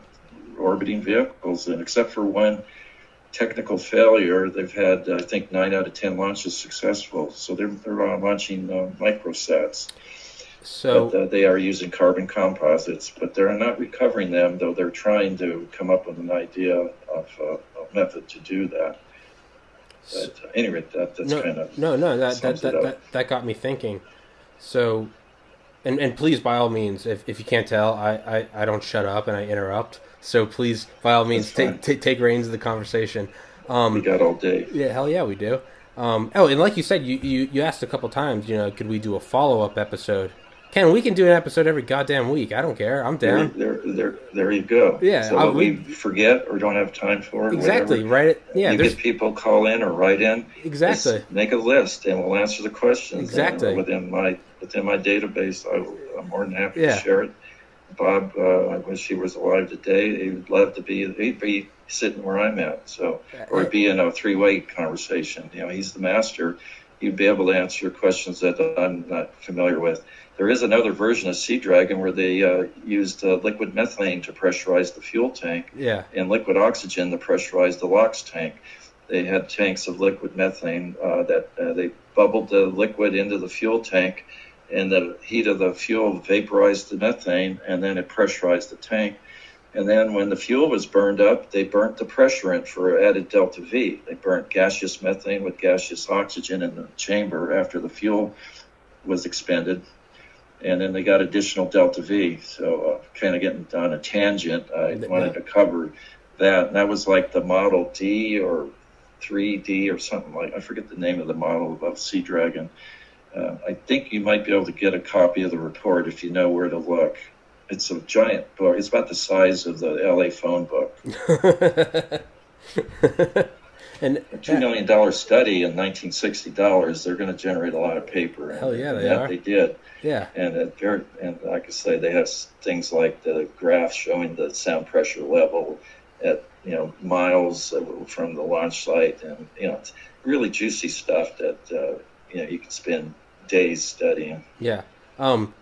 orbiting vehicles, and except for one technical failure, they've had I think 9 out of 10 launches successful. So they're launching microsats. But they are using carbon composites, but they're not recovering them, though they're trying to come up with an idea of a method to do that. But anyway, that's
that got me thinking. So, and please, by all means, if you can't tell, I don't shut up and I interrupt. So please, by all means, take reins of the conversation.
We got all day.
Yeah, hell yeah, we do. And like you said, you asked a couple times, could we do a follow-up episode? Ken, we can do an episode every goddamn week. I don't care. I'm down.
There you go.
Yeah.
So what we forget or don't have time for.
Exactly.
Whatever,
right. Yeah.
You get people call in or write in.
Exactly.
Just make a list and we'll answer the questions.
Exactly.
And within my database, I'm more than happy to share it. Bob, I wish he was alive today. He'd love to be. He'd be sitting where I'm at. So, or be in a 3-way conversation. He's the master. He'd be able to answer questions that I'm not familiar with. There is another version of Sea Dragon where they used liquid methane to pressurize the fuel tank, and liquid oxygen to pressurize the LOX tank. They had tanks of liquid methane that they bubbled the liquid into the fuel tank, and the heat of the fuel vaporized the methane, and then it pressurized the tank. And then when the fuel was burned up, they burnt the pressurant for added delta V. They burnt gaseous methane with gaseous oxygen in the chamber after the fuel was expended. And then they got additional delta V. So kind of getting on a tangent, I wanted to cover that was like the Model D or 3D or something like. I forget the name of the model of Sea Dragon. I think you might be able to get a copy of the report if you know where to look. It's a giant book. It's about the size of the LA phone book.
And
a $2 million study in $1960, they're going to generate a lot of paper.
Hell yeah, they are.
They did.
Yeah.
And like I say, they have things like the graph showing the sound pressure level at miles from the launch site, and it's really juicy stuff that you can spend days studying.
Yeah.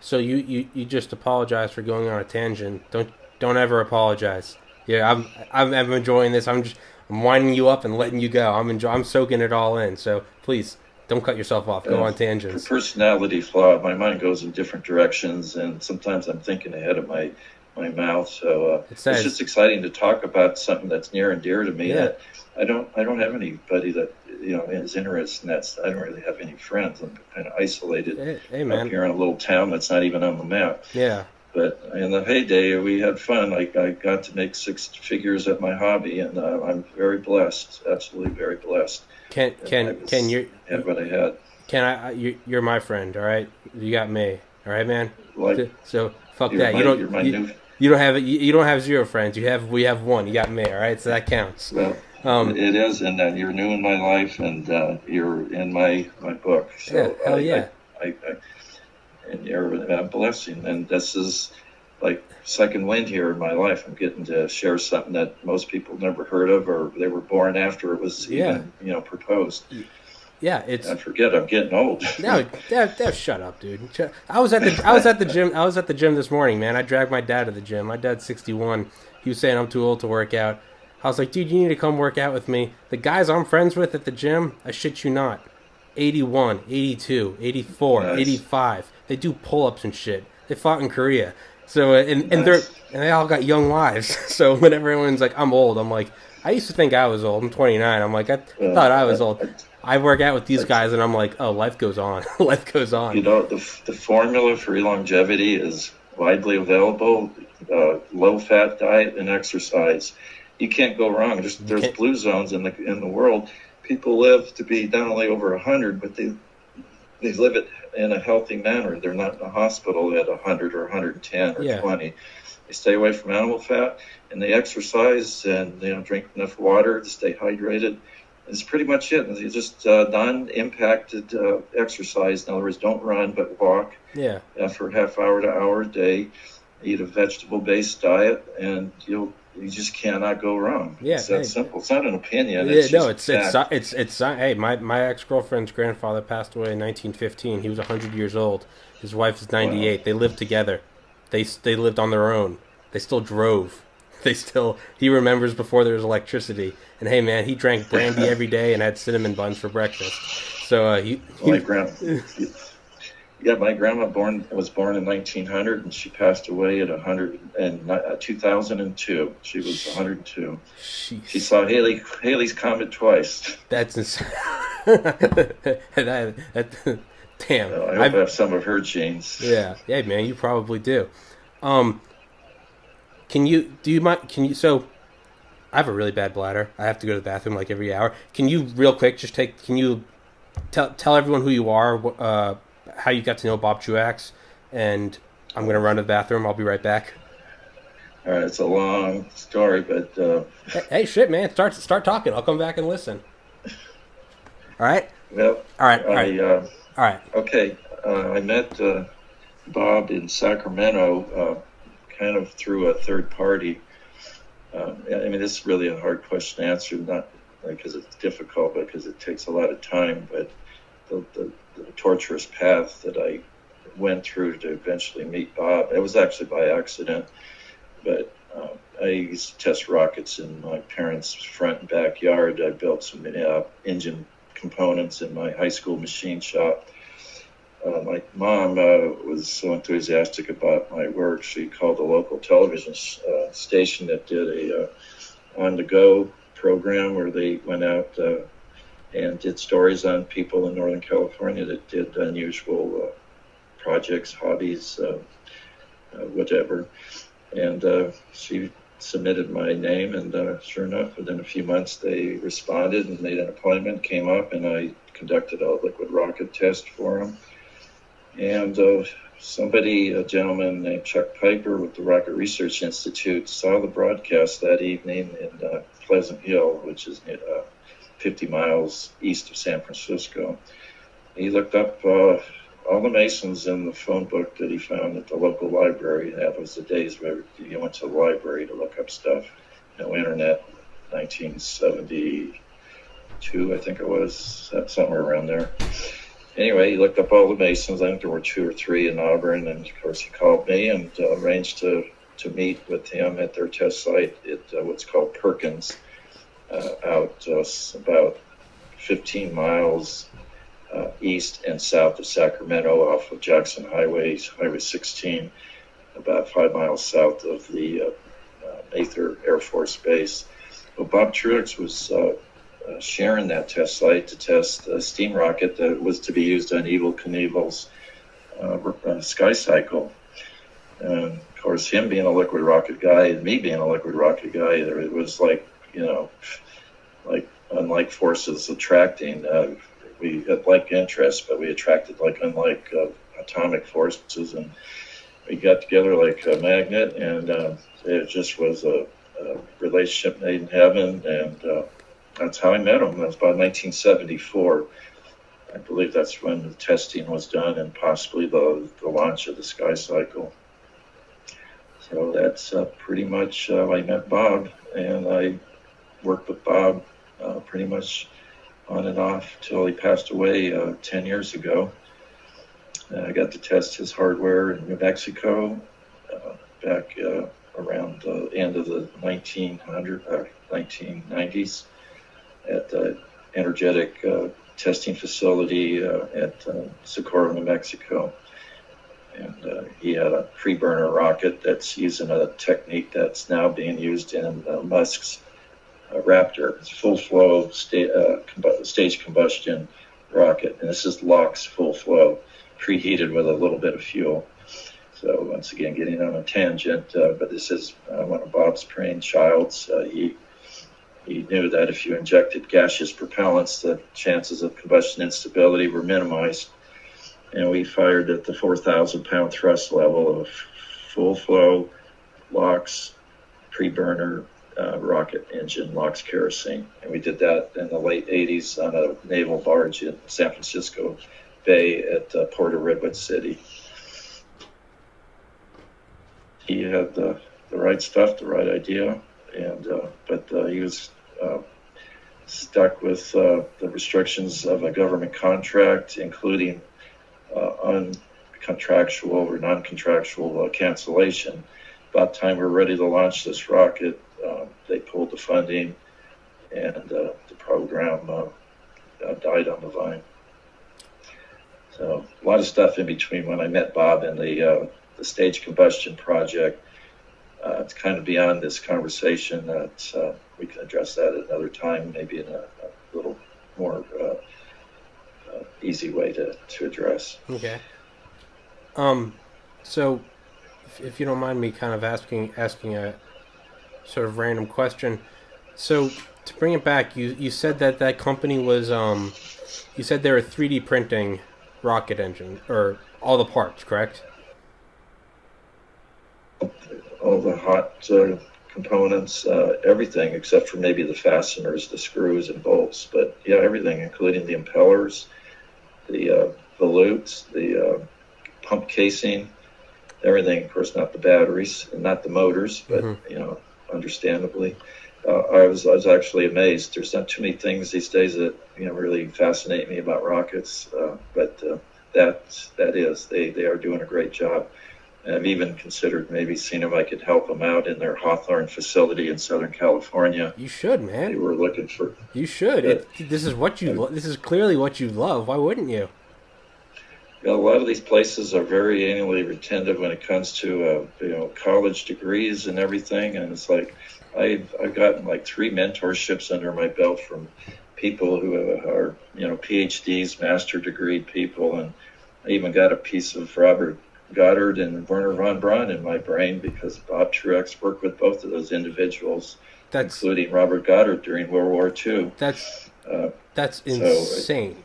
So you just apologize for going on a tangent. Don't ever apologize. Yeah, I'm enjoying this. I'm winding you up and letting you go. I'm soaking it all in. So please don't cut yourself off. Go on tangents.
Personality flaw. My mind goes in different directions, and sometimes I'm thinking ahead of my mouth. So it's just exciting to talk about something that's near and dear to me.
Yeah.
I don't have anybody that is interested in that. I don't really have any friends. I'm kind of isolated
hey, man.
up here in a little town that's not even on the map.
Yeah.
But in the heyday, we had fun. I got to make six figures at my hobby, and I'm very blessed. Absolutely very blessed.
Can you
had what I had?
Can I? You're my friend. All right. You got me. All right, man. So fuck that. You don't have zero friends. We have one. You got me. All right. So that counts.
Well, it is, and you're new in my life, and you're in my book. So
yeah. Hell yeah.
And you're a blessing, and this is like second wind here in my life. I'm getting to share something that most people never heard of, or they were born after it was even proposed.
Yeah,
I forget. I'm getting old.
No, shut up, dude. I was at the gym. I was at the gym this morning, man. I dragged my dad to the gym. My dad's 61. He was saying I'm too old to work out. I was like, dude, you need to come work out with me. The guys I'm friends with at the gym, I shit you not, 81, 82, 84, nice. 85. They do pull-ups and shit. They fought in Korea. So and they all got young wives. So whenever everyone's like, I'm old, I'm like, I used to think I was old. I'm 29. I'm like, I thought I was old. I work out with these guys, and I'm like, oh, life goes on. Life goes on.
The formula for longevity is widely available. Low-fat diet and exercise. You can't go wrong. There's blue zones in the world. People live to be not only over 100, but they live it in a healthy manner. They're not in a hospital at 100 or 110 or 20. They stay away from animal fat, and they exercise and drink enough water to stay hydrated. It's pretty much it. It's just non-impacted exercise. In other words, don't run, but walk.
Yeah.
For half hour to hour a day. Eat a vegetable-based diet, and you just cannot go wrong.
Yeah,
it's that simple. It's not an opinion.
It's hey, my ex-girlfriend's grandfather passed away in 1915. He was 100 years old. His wife is 98. Wow. They lived together. They lived on their own. They still drove. He remembers before there was electricity. And hey, man, he drank brandy every day and had cinnamon buns for breakfast. So
my grandma was born in 1900, and she passed away at 2002. She was 102.
Jeez.
She saw Halley's Comet twice.
That's insane. Damn.
I hope I have some of her genes.
Yeah, man, you probably do. So I have a really bad bladder. I have to go to the bathroom like every hour. Can you real quick tell everyone who you are, how you got to know Bob Truax, and I'm going to run to the bathroom. I'll be right back.
All right, it's a long story, but...
Hey, shit, man, start talking. I'll come back and listen. All right?
Well,
all right.
Okay, I met Bob in Sacramento kind of through a third party. This is really a hard question to answer, not because it's difficult, but because it takes a lot of time, but the torturous path that I went through to eventually meet Bob. It was actually by accident, but I used to test rockets in my parents' front and backyard. I built some engine components in my high school machine shop. My mom was so enthusiastic about my work, she called a local television station that did a on-the-go program where they went out and did stories on people in Northern California that did unusual projects, hobbies, whatever. And she submitted my name, and sure enough, within a few months, they responded and made an appointment, came up, and I conducted a liquid rocket test for them. And a gentleman named Chuck Piper with the Rocket Research Institute, saw the broadcast that evening in Pleasant Hill, which is 50 miles east of San Francisco. He looked up all the Masons in the phone book that he found at the local library. That was the days where you went to the library to look up stuff. No internet, 1972, I think it was, somewhere around there. Anyway, he looked up all the Masons. I think there were 2 or 3 in Auburn, and of course he called me and arranged to meet with him at their test site at what's called Perkins, out about 15 miles east and south of Sacramento, off of Jackson Highway 16, about 5 miles south of the Mather Air Force Base. Well, Bob Truex was sharing that test site to test a steam rocket that was to be used on Evel Knievel's sky cycle. And of course, him being a liquid rocket guy and me being a liquid rocket guy, it was like, like unlike forces attracting. We had like interests, but we attracted like unlike atomic forces, and we got together like a magnet, and it just was a relationship made in heaven, and that's how I met him. That was about 1974. I believe that's when the testing was done and possibly the launch of the sky cycle. So that's pretty much how I met Bob, and I worked with Bob pretty much on and off till he passed away 10 years ago. I got to test his hardware in New Mexico back around the end of the 1990s at the energetic testing facility at Socorro, New Mexico. And he had a pre-burner rocket that's using a technique that's now being used in Musk's Raptor. It's full flow stage combustion rocket, and this is LOX full flow, preheated with a little bit of fuel. So once again, getting on a tangent, but this is one of Bob's brainchilds. He knew that if you injected gaseous propellants, the chances of combustion instability were minimized. And we fired at the 4,000-pound thrust level of full flow LOX pre-burner rocket engine, LOX kerosene. And we did that in the late 80s on a naval barge in San Francisco Bay at Port of Redwood City. He had the right stuff, the right idea, and but he was stuck with the restrictions of a government contract, including uncontractual or non-contractual cancellation. About the time we were ready to launch this rocket, they pulled the funding, and the program died on the vine. So a lot of stuff in between when I met Bob and the stage combustion project. It's kind of beyond this conversation. That we can address that at another time, maybe in a little more easy way to address.
Okay. So, if you don't mind me kind of asking a sort of random question. So, to bring it back, you said that company was you said they were 3D printing rocket engine or all the parts, correct?
All the hot components, everything except for maybe the fasteners, the screws and bolts. But yeah, everything, including the impellers, the volutes, the pump casing, everything. Of course, not the batteries and not the motors, but understandably. I was actually amazed. There's not too many things these days that really fascinate me about rockets, but they are doing a great job. And I've even considered maybe seeing if I could help them out in their Hawthorne facility in Southern California.
You should, man.
They were looking for.
You should. This is what you. This is clearly what you love. Why wouldn't you?
A lot of these places are very anally retentive when it comes to college degrees and everything, and it's like I've gotten like 3 mentorships under my belt from people who are PhDs, master degree people, and I even got a piece of Robert Goddard and Werner von Braun in my brain because Bob Truex worked with both of those individuals, including Robert Goddard during World War II.
That's insane.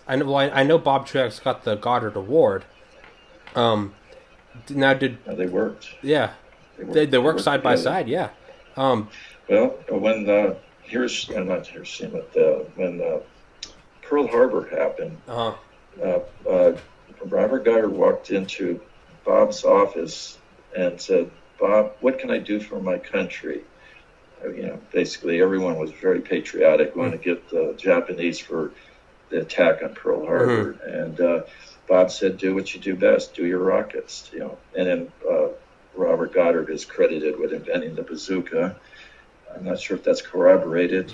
I know Bob Truex got the Goddard Award. Now they
worked.
Yeah, they worked side by side. Yeah.
Well, when when Pearl Harbor happened, Robert Goddard walked into Bob's office and said, "Bob, what can I do for my country?" Basically everyone was very patriotic, wanting to get the Japanese for the attack on Pearl Harbor. Mm-hmm. And Bob said, "Do what you do best, do your rockets." And then Robert Goddard is credited with inventing the bazooka. I'm not sure if that's corroborated.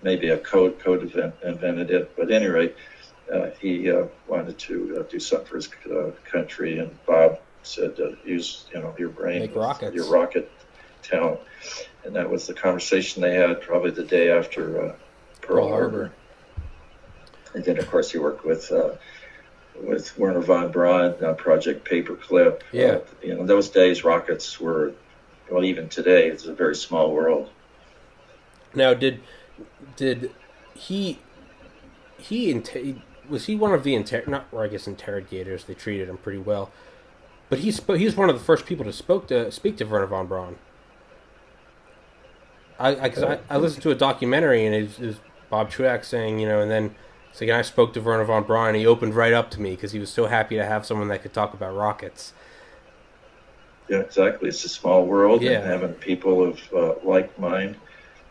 Maybe a code invented it, but at any rate, he wanted to do something for his country, and Bob said, "Use your brain,
make rockets,
your rocket talent." And that was the conversation they had probably the day after Pearl Harbor. And then, of course, he worked with Werner von Braun, Project Paperclip.
Yeah.
In those days, rockets were, well, even today, it's a very small world.
Now, did he was he one of the interrogators? They treated him pretty well, but he was one of the first people to speak to Werner von Braun. I listened to a documentary, and it was Bob Truex saying, and then it's like, I spoke to Werner von Braun, and he opened right up to me because he was so happy to have someone that could talk about rockets.
Yeah, exactly. It's a small world,
yeah.
And having people of like mind.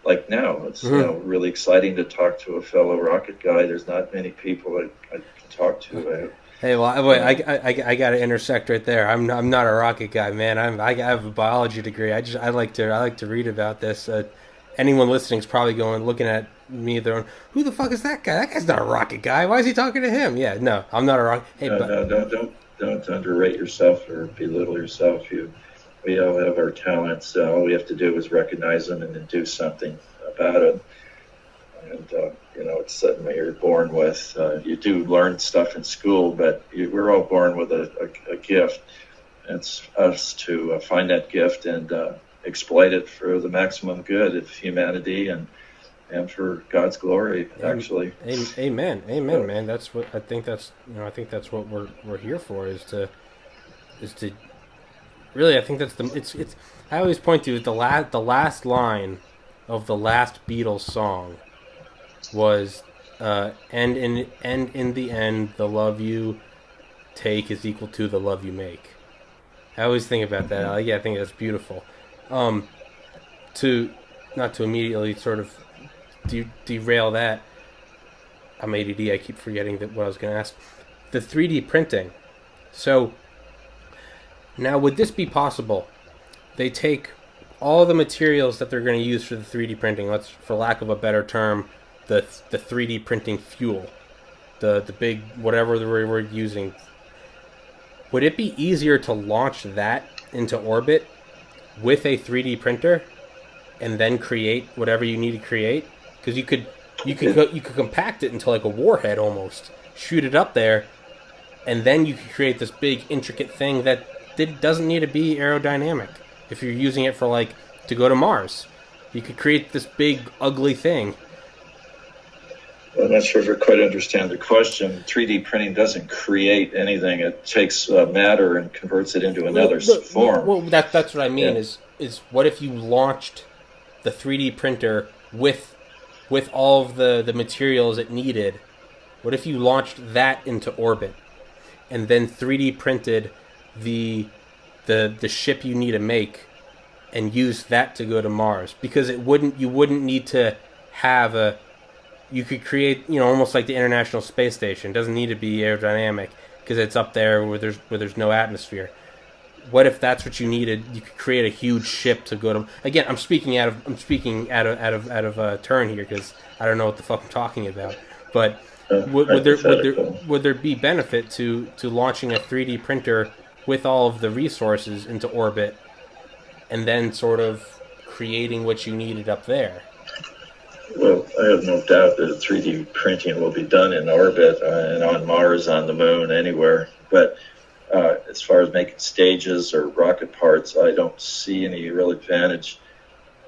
Like now, it's really exciting to talk to a fellow rocket guy. There's not many people I can talk to.
Hey, well, wait, I got to intersect right there. I'm not a rocket guy, man. I have a biology degree. I like to read about this. Anyone listening is probably looking at me, they're going, "Who the fuck is that guy? That guy's not a rocket guy. Why is he talking to him?" Yeah, no, I'm not a rocket. Hey,
don't underrate yourself or belittle yourself. We all have our talents. All we have to do is recognize them and then do something about it. And it's something you're born with. You do learn stuff in school, but we're all born with a gift. It's us to find that gift and exploit it for the maximum good of humanity and for God's glory. Actually,
amen, man. That's what I think. That's what we're here for. Is to really. I think that's it's. I always point to the last line of the last Beatles song was and in the end the love you take is equal to the love you make. I always think about that. I think that's beautiful. To not to immediately sort of derail that, I'm ADD, I keep forgetting what I was going to ask. The 3D printing. So now, would this be possible? They take all the materials that they're going to use for the 3D printing, let's, for lack of a better term, the 3D printing fuel, the big whatever we're using. Would it be easier to launch that into orbit with a 3D printer and then create whatever you need to create? Because you could compact it into like a warhead almost, shoot it up there, and then you could create this big intricate thing that doesn't need to be aerodynamic. If you're using it for to go to Mars, you could create this big ugly thing.
I'm not sure if I quite understand the question. 3D printing doesn't create anything. It takes matter and converts it into another form.
Well, that's what I mean. Yeah. Is what if you launched the 3D printer with all of the materials it needed? What if you launched that into orbit and then 3D printed the ship you need to make and use that to go to Mars? Because you wouldn't need to have you could create, almost like the International Space Station. It doesn't need to be aerodynamic because it's up there where there's no atmosphere. What if that's what you needed? You could create a huge ship to go to. Again, I'm speaking out of turn here because I don't know what the fuck I'm talking about. But would there be benefit to launching a 3D printer with all of the resources into orbit and then sort of creating what you needed up there?
Well, I have no doubt that 3D printing will be done in orbit and on Mars, on the moon, anywhere. But As far as making stages or rocket parts, I don't see any real advantage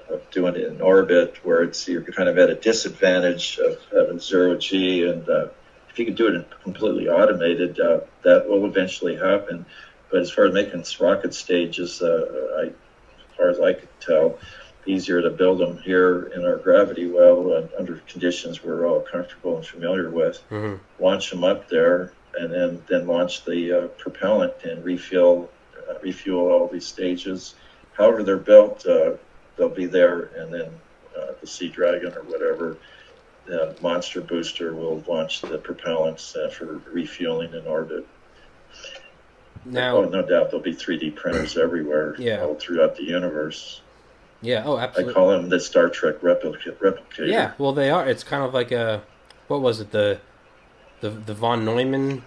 of doing it in orbit, where you're kind of at a disadvantage of having zero G. And if you could do it in completely automated, that will eventually happen. But as far as making rocket stages, as far as I could tell, easier to build them here in our gravity well under conditions we're all comfortable and familiar with. Launch them up there, and then launch the propellant and refuel all these stages. However they're built, they'll be there, and then the Sea Dragon or whatever, the monster booster will launch the propellants for refueling in orbit.
Now,
no doubt there'll be 3D printers everywhere, all throughout the universe.
Yeah, oh, absolutely.
I call them the Star Trek replicator.
Yeah, well, they are. It's kind of like what was it, the von Neumann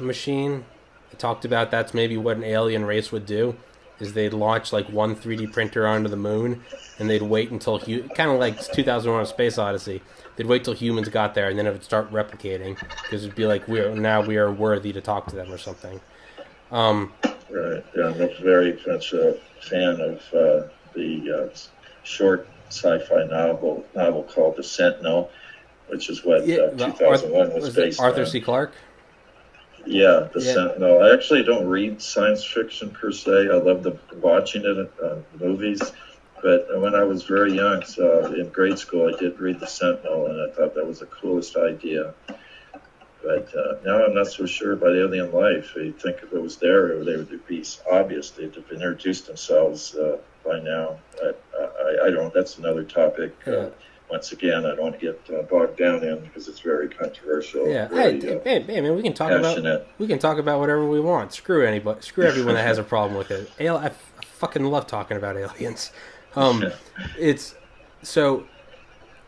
machine. It talked about that's maybe what an alien race would do, is they'd launch like one 3D printer onto the moon, and they'd wait until kind of like 2001: A Space Odyssey. They'd wait till humans got there, and then it would start replicating, because it'd be like we are worthy to talk to them or something.
Right. Yeah, I'm very much a fan of the short sci-fi novel called The Sentinel, which is what 2001 was based on.
Arthur C. Clarke?
Yeah, The Sentinel. I actually don't read science fiction per se. I love watching it in movies. But when I was very young, in grade school, I did read The Sentinel, and I thought that was the coolest idea. But now I'm not so sure about alien life. You'd think if it was there, they would be obvious. They'd have introduced themselves by now. But I don't. That's another topic. Once again, I don't want to get bogged down in, because it's very controversial.
Yeah. Hey, man, we can talk about whatever we want. Screw anybody. Screw everyone that has a problem with it. I fucking love talking about aliens. It's so.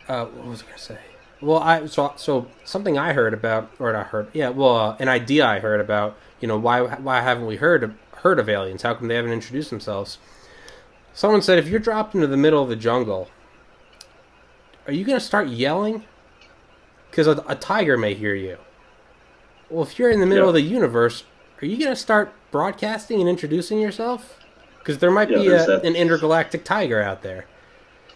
What was I gonna say? Well, so something I heard about, an idea I heard about. Why haven't we heard of aliens? How come they haven't introduced themselves? Someone said, if you're dropped into the middle of the jungle, are you going to start yelling? Because a tiger may hear you. Well, if you're in the middle of the universe, are you going to start broadcasting and introducing yourself? Because there might be an intergalactic tiger out there.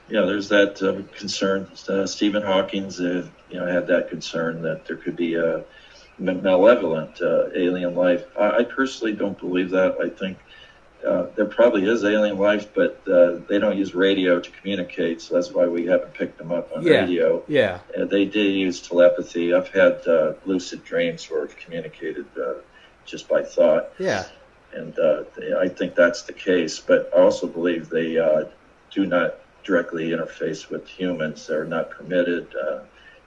Yeah, there's that concern. Stephen Hawking, had that concern that there could be a malevolent alien life. I personally don't believe that. I think there probably is alien life, but they don't use radio to communicate, so that's why we haven't picked them up on radio.
Yeah.
They did use telepathy. I've had lucid dreams where I've communicated just by thought.
Yeah.
And I think that's the case, but I also believe they do not directly interface with humans. They're not permitted,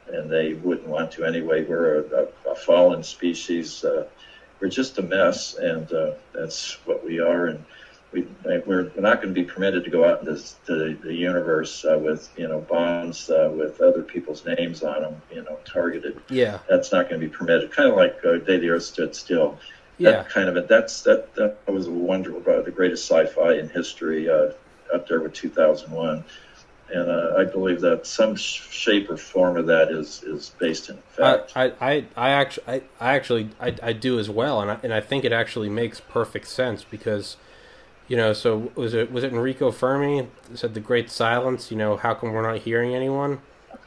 and they wouldn't want to anyway. We're a fallen species. We're just a mess, and that's what we are. And we're not going to be permitted to go out into the universe with bombs with other people's names on them, targeted.
Yeah,
that's not going to be permitted. Kind of like Day the Earth Stood Still.
Yeah,
that was wonderful, about the greatest sci-fi in history. Up there with 2001, and I believe that some shape or form of that is based in fact.
I actually do as well, and I think it actually makes perfect sense, because so was it Enrico Fermi said the great silence, how come we're not hearing anyone?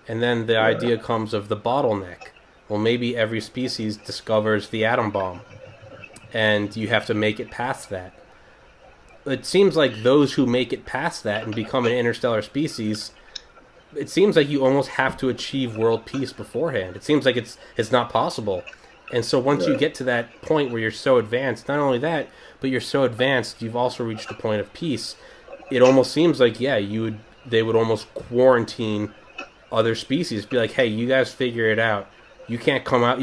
And then the idea comes of the bottleneck. Well, maybe every species discovers the atom bomb, and you have to make it past that. It seems like those who make it past that and become an interstellar species, it seems like you almost have to achieve world peace beforehand. It seems like it's not possible. And so once you get to that point where you're so advanced, not only that, but you're so advanced, you've also reached a point of peace. It almost seems like, they would almost quarantine other species. Be like, hey, you guys figure it out. You can't come out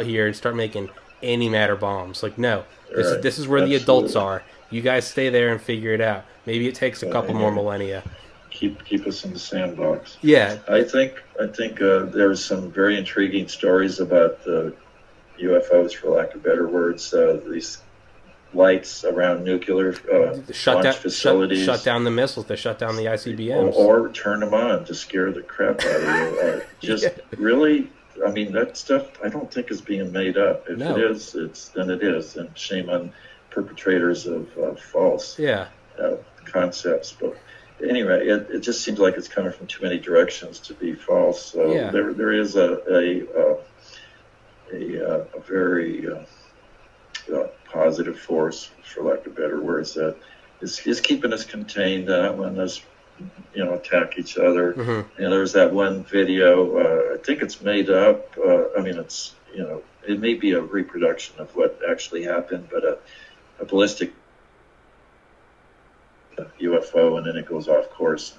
here and start making antimatter bombs. Like, no. This is where the adults are. You guys stay there and figure it out. Maybe it takes a couple more millennia.
Keep us in the sandbox.
Yeah,
I think there's some very intriguing stories about UFOs, for lack of better words. These lights around nuclear launch facilities.
Shut down the missiles. They shut down the ICBMs.
Or turn them on to scare the crap out of you. Really, I mean, that stuff I don't think is being made up. If
No.
it is, then it is, and shame on perpetrators of false
Yeah.
concepts. But anyway, it just seems like it's coming from too many directions to be false. So
Yeah.
there is a very positive force, for lack of better words, that is keeping us contained, letting us attack each other.
Mm-hmm.
There's that one video. I think it's made up. I mean, it's it may be a reproduction of what actually happened, but a ballistic UFO, and then it goes off course.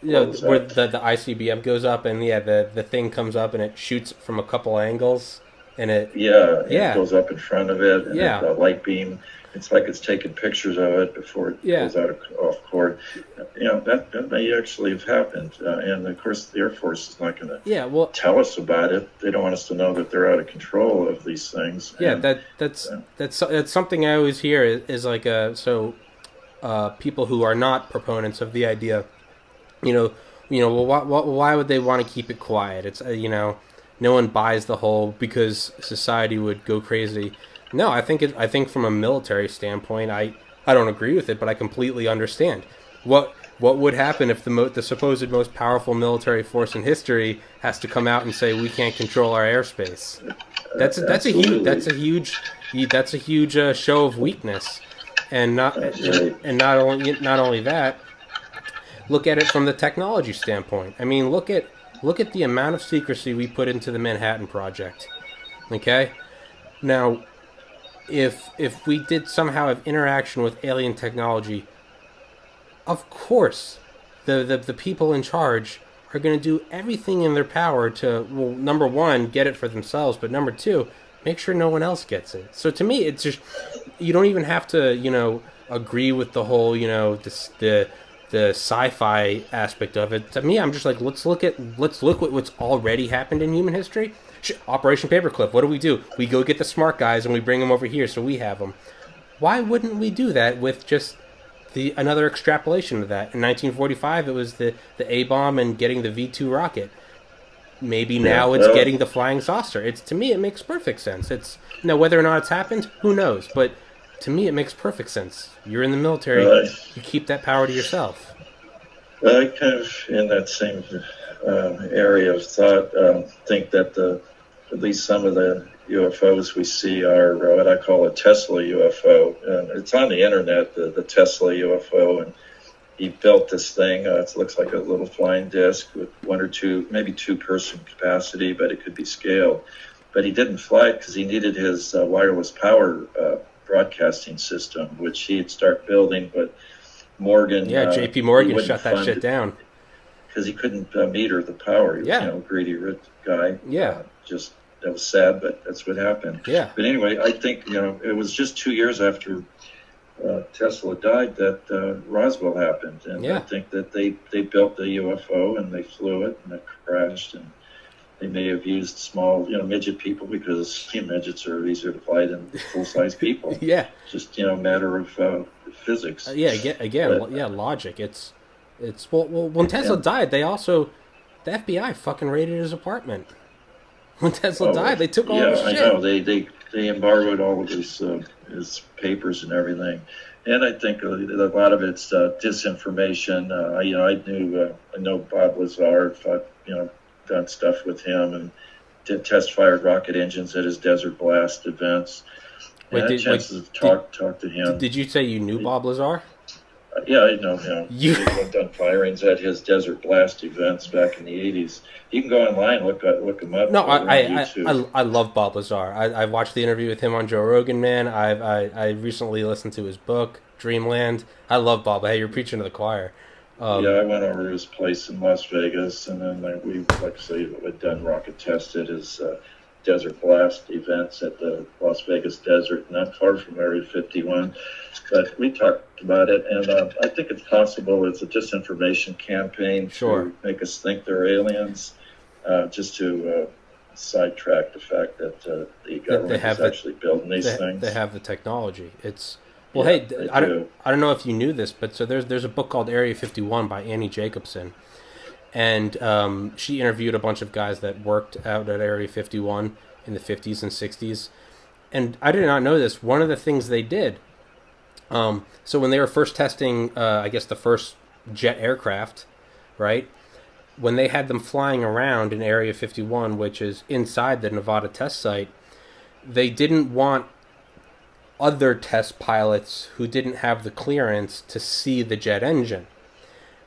Yeah, where the ICBM goes up, and the thing comes up and it shoots from a couple angles, and it
goes up in front of it, and the light beam. It's like it's taking pictures of it before it goes off course. That may actually have happened, and of course the Air Force is not going to tell us about it. They don't want us to know that they're out of control of these things.
Yeah, and, that's something I always hear is like people who are not proponents of the idea, why would they want to keep it quiet? It's no one buys the whole because society would go crazy. No, I think from a military standpoint, I don't agree with it, but I completely understand. What would happen if the supposed most powerful military force in history has to come out and say we can't control our airspace? That's a huge show of weakness, and not only that. Look at it from the technology standpoint. I mean, look at the amount of secrecy we put into the Manhattan Project. Okay, now. If we did somehow have interaction with alien technology, of course, the people in charge are going to do everything in their power to, well, number one, get it for themselves, but number two, make sure no one else gets it. So to me, it's just, you don't even have to, agree with the whole, the sci-fi aspect of it. To me, I'm just like, let's look at what's already happened in human history. Operation Paperclip, what do? We go get the smart guys and we bring them over here so we have them. Why wouldn't we do that with just another extrapolation of that? In 1945, it was the A-bomb and getting the V-2 rocket. Maybe now it's getting the flying saucer. To me, it makes perfect sense. It's whether or not it's happened, who knows? But to me, it makes perfect sense. You're in the military, you keep that power to yourself.
I kind of in that same area of thought. Think that at least some of the UFOs we see are what I call a Tesla UFO. And it's on the internet, the Tesla UFO, and he built this thing. It looks like a little flying disc with one or two, maybe two-person capacity, but it could be scaled. But he didn't fly it because he needed his wireless power broadcasting system, which he'd start building, but Morgan...
Yeah, J.P. Morgan shut that shit down.
Because he couldn't meter the power. He was, greedy rich guy.
Yeah.
That was sad, but that's what happened.
Yeah.
But anyway, I think, it was just 2 years after Tesla died that Roswell happened. And I think that they built the UFO and they flew it and it crashed. And they may have used small, midget people because midgets are easier to fly than full-size people.
Yeah.
Just, matter of physics.
Logic. It's when Tesla died, the FBI fucking raided his apartment. When Tesla died, they took all his shit.
Yeah, I know. They embargoed all of his papers and everything. And I think a lot of it's disinformation. I know Bob Lazar. Done stuff with him and did test-fired rocket engines at his Desert Blast events. Wait, did talk to him.
Did you say you knew Bob Lazar?
Yeah, I know him. He's done firings at his Desert Blast events back in the 80s. You can go online, look him up.
No, I love Bob Lazar. I watched the interview with him on Joe Rogan, man. I recently listened to his book, Dreamland. I love Bob. Hey, you're preaching to the choir.
I went over to his place in Las Vegas, and then we, like I say, had done rocket tests at his Desert Blast events at the Las Vegas desert, not far from Area 51. But we talked about it, and I think it's possible it's a disinformation campaign to make us think they're aliens, just to sidetrack the fact that the government is actually building these things.
They have the technology. I don't know if you knew this, but so there's a book called Area 51 by Annie Jacobson. and she interviewed a bunch of guys that worked out at Area 51 in the 50s and 60s. And I did not know this. One of the things they did, so when they were first testing, I guess the first jet aircraft, right? When they had them flying around in Area 51, which is inside the Nevada test site, they didn't want other test pilots who didn't have the clearance to see the jet engine.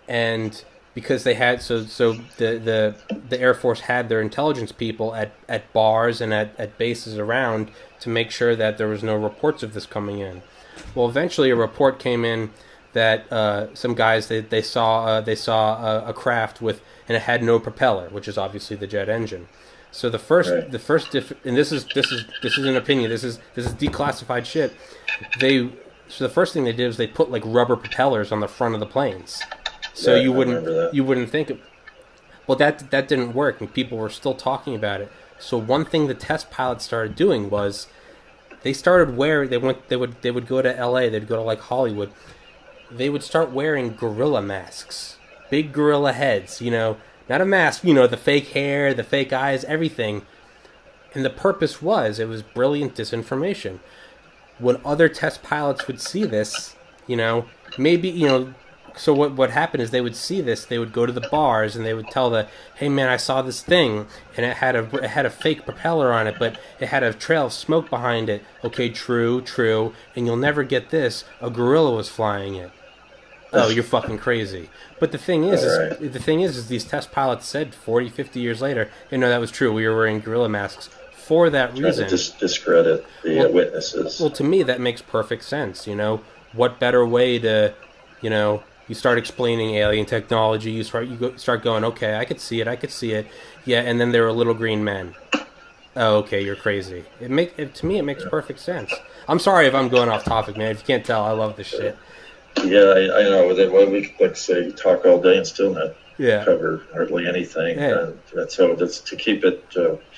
And because they had, so the Air Force had their intelligence people at bars and at bases around to make sure that there was no reports of this coming in. Well, eventually a report came in that some guys they saw a craft with, and it had no propeller, which is obviously the jet engine. So the first and this is an opinion. This is declassified shit. So the first thing they did was they put like rubber propellers on the front of the planes, so you wouldn't think it. Well, that didn't work, and people were still talking about it. So one thing the test pilots started doing was they started wearing. They would go to L.A. They'd go to like Hollywood. They would start wearing gorilla masks, big gorilla heads, not a mask, the fake hair, the fake eyes, everything. And the purpose was, it was brilliant disinformation. When other test pilots would see this, maybe, so what happened is they would see this, they would go to the bars and they would tell hey man, I saw this thing and it had a fake propeller on it, but it had a trail of smoke behind it. Okay, true, and you'll never get this. A gorilla was flying it. Oh, you're fucking crazy. But the thing is these test pilots said 40, 50 years later, that was true. We were wearing gorilla masks for that reason.
To discredit the witnesses.
Well, to me, that makes perfect sense. What better way to, you start explaining alien technology. You start going, okay, I could see it. Yeah, and then there were little green men. Oh, okay, you're crazy. To me, it makes perfect sense. I'm sorry if I'm going off topic, man. If you can't tell, I love this shit.
Yeah, I know. We like say talk all day and still not cover hardly anything.
Yeah.
So that's to keep it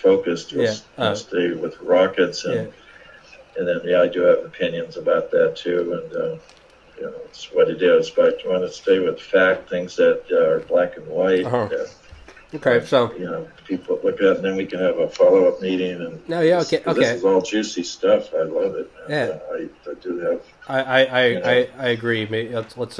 focused. We'll stay with rockets, and then I do have opinions about that too, and it's what it is. But you want to stay with fact, things that are black and white.
Okay, so
people look at it, and then we can have a follow-up meeting. And This is all juicy stuff. I love it.
Yeah,
I do have.
I agree. Maybe let's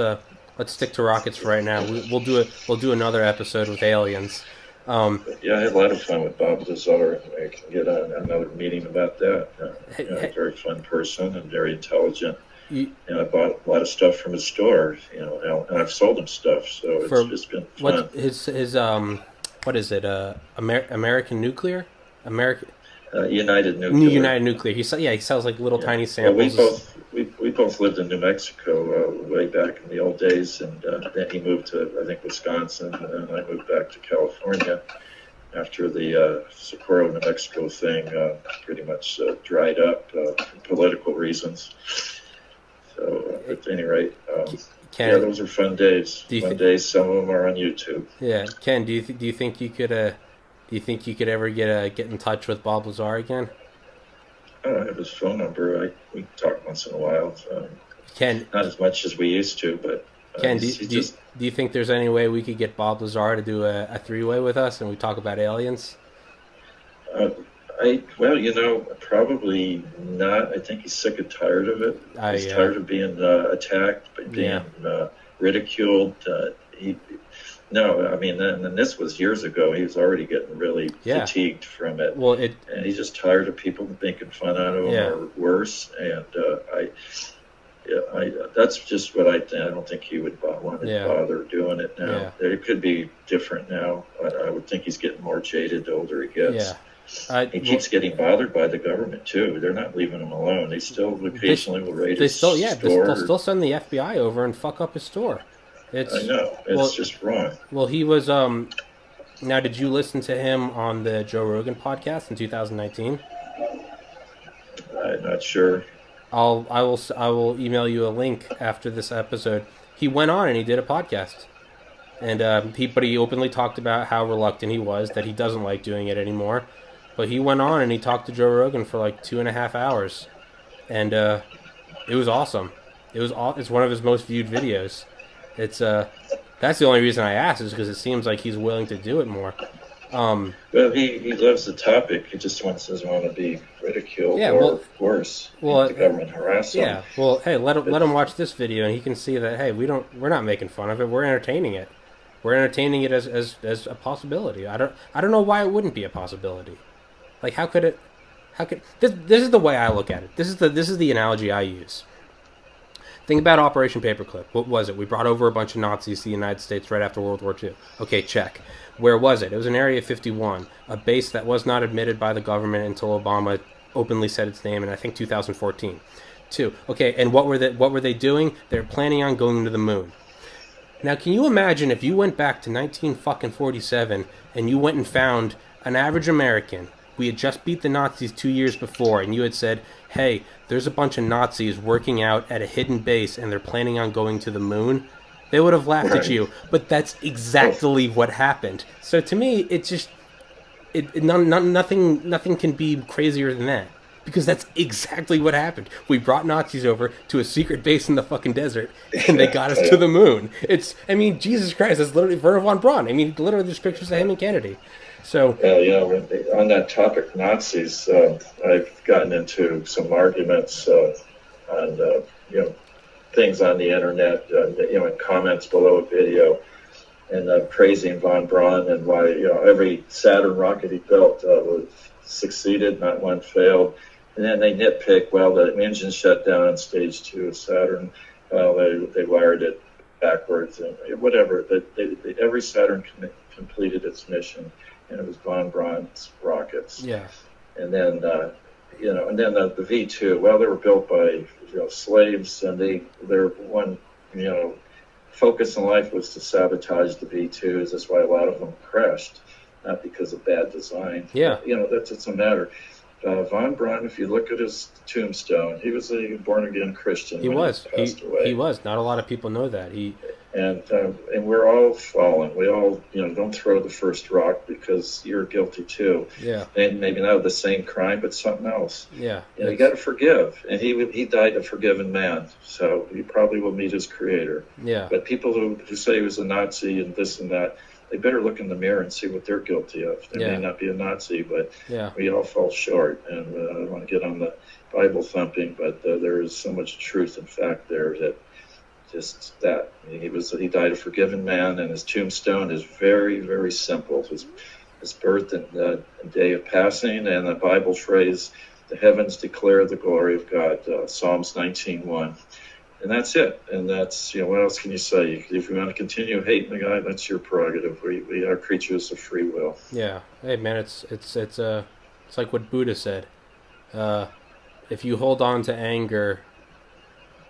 stick to rockets for right now. We'll do another episode with aliens.
I had a lot of fun with Bob Lazar. I can get another meeting about that. Very fun person and very intelligent. I bought a lot of stuff from his store. And I've sold him stuff, so it's been fun.
What his what is it? American Nuclear?
United Nuclear.
United Nuclear. He sells like little tiny samples.
We both lived in New Mexico way back in the old days, and then he moved to, I think, Wisconsin, and I moved back to California after the Socorro, New Mexico thing pretty much dried up for political reasons. So at any rate, those are fun days. Some of them are on YouTube.
Yeah, Ken, do you think you could ever get in touch with Bob Lazar again?
I have his phone number. We talk once in a while.
Ken,
not as much as we used to, but
Ken, do you think there's any way we could get Bob Lazar to do a three-way with us and we talk about aliens?
Probably not. I think he's sick and tired of it. He's tired of being attacked, being ridiculed. And this was years ago. He was already getting really fatigued from it.
Well,
and he's just tired of people making fun out of him or worse. And that's just what I think. I don't think he would want to bother doing it now. Yeah. It could be different now. I would think he's getting more jaded the older he gets. Yeah. He keeps getting bothered by the government too. They're not leaving him alone. They still occasionally will raid his store.
They'll still send the FBI over and fuck up his store.
I know. It's just wrong.
Well, he was. Now, did you listen to him on the Joe Rogan podcast in 2019?
I'm not sure.
I will email you a link after this episode. He went on and he did a podcast, and he openly talked about how reluctant he was, that he doesn't like doing it anymore. But he went on and he talked to Joe Rogan for like 2.5 hours, and it was awesome. It's one of his most viewed videos. It's That's the only reason I asked, is because it seems like he's willing to do it more.
Well, he loves the topic. He just doesn't want to be ridiculed or worse. The government harass him.
Yeah. Well, hey, let him watch this video, and he can see that hey, we're not making fun of it. We're entertaining it. We're entertaining it as a possibility. I don't know why it wouldn't be a possibility. Like how could this is the way I look at it. This is the analogy I use. Think about Operation Paperclip. What was it? We brought over a bunch of Nazis to the United States right after World War II. Okay, check. Where was it? It was in Area 51, a base that was not admitted by the government until Obama openly said its name in, I think, 2014. 2. Okay, and what were they doing? They're planning on going to the moon. Now, can you imagine if you went back to 1947 and you went and found an average American? We had just beat the Nazis 2 years before, and you had said, hey, there's a bunch of Nazis working out at a hidden base, and they're planning on going to the moon. They would have laughed at you, but that's exactly what happened. So to me, it's just nothing can be crazier than that, because that's exactly what happened. We brought Nazis over to a secret base in the fucking desert, and they got us to the moon. Jesus Christ, that's literally Wernher von Braun. Literally, there's pictures of him and Kennedy. So
on that topic, Nazis, I've gotten into some arguments on things on the internet, in comments below a video, and praising von Braun and why every Saturn rocket he built succeeded, not one failed. And then they nitpick, well, the engine shut down on stage 2 of Saturn. Well, they wired it backwards and whatever. Every Saturn completed its mission, and it was von Braun's rockets.
Yeah.
And then the V2. Well, they were built by slaves, and their one focus in life was to sabotage the V2s. That's why a lot of them crashed, not because of bad design.
Yeah.
That's a matter. Von Braun, if you look at his tombstone, he was a born-again Christian.
He was.
He passed away.
He was. Not a lot of people know that.
And we're all fallen. We all, don't throw the first rock, because you're guilty too.
Yeah.
And maybe not the same crime, but something else.
Yeah.
You got to forgive. And he died a forgiven man, so he probably will meet his creator.
Yeah.
But people who say he was a Nazi and this and that, they better look in the mirror and see what they're guilty of. They may not be a Nazi, but we all fall short. And I don't want to get on the Bible thumping, but there is so much truth and fact there that just that he died a forgiven man, and his tombstone is very, very simple. His birth and day of passing, and the Bible phrase, "The heavens declare the glory of God," Psalms 19:1. And that's it. And that's, what else can you say? If you want to continue hating the guy, that's your prerogative. We are creatures of free will.
Yeah. Hey, man, it's like what Buddha said. If you hold on to anger,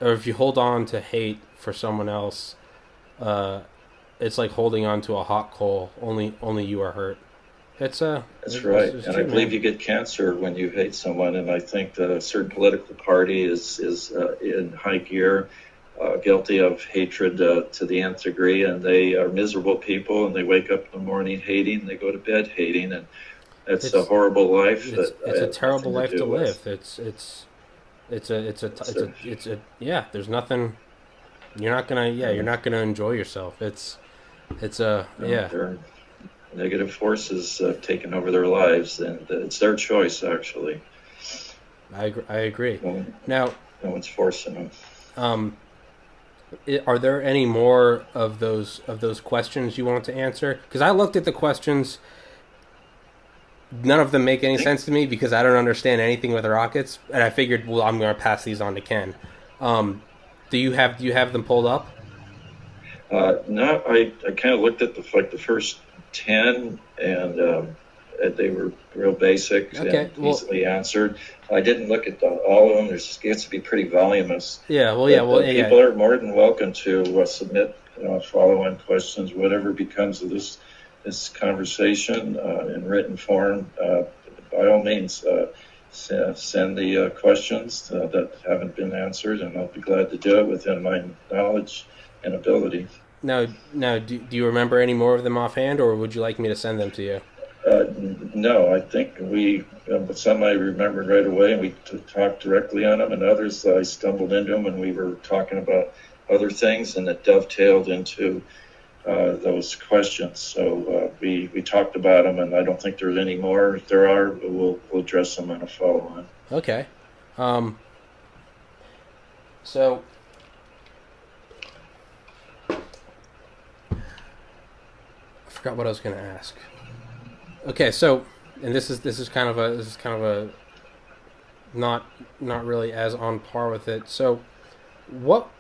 or if you hold on to hate for someone else, it's like holding on to a hot coal. Only you are hurt. That's right.
And I believe you get cancer when you hate someone. And I think that a certain political party is in high gear, guilty of hatred to the nth degree, and they are miserable people. And they wake up in the morning hating, and they go to bed hating, and it's a horrible life.
It's a terrible life to live. There's nothing. You're not gonna enjoy yourself.
Negative forces have taken over their lives, and it's their choice, actually.
I agree. Now,
no one's forcing them.
Are there any more of those questions you want to answer? Because I looked at the questions. None of them make any sense to me, because I don't understand anything with rockets, and I figured, well, I'm going to pass these on to Ken. Do you have them pulled up?
No, I kind of looked at the first 10, and they were real basic and easily answered. I didn't look at all of them. It gets to be pretty voluminous. People are more than welcome to submit follow-on questions, whatever becomes of this conversation in written form. By all means, send the questions that haven't been answered, and I'll be glad to do it within my knowledge and ability.
Now, do you remember any more of them offhand, or would you like me to send them to you?
No, I think some I remembered right away, and we talked directly on them, and others I stumbled into them when we were talking about other things, and it dovetailed into those questions. So we talked about them, and I don't think there's any more. If there are, we'll address them in a follow-on.
Okay. So I forgot what I was going to ask. Okay, so and this is kind of a not really as on par with it. So what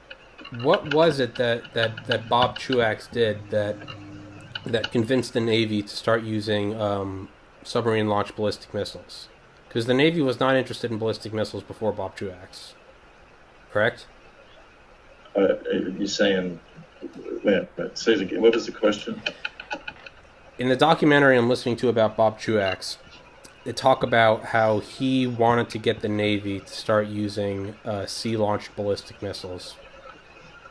was it that Bob Truax did that convinced the Navy to start using submarine launched ballistic missiles? Because the Navy was not interested in ballistic missiles before Bob Truax, correct?
You saying? Say it again. What was the question?
In the documentary I'm listening to about Bob Truax, they talk about how he wanted to get the Navy to start using sea-launched ballistic missiles.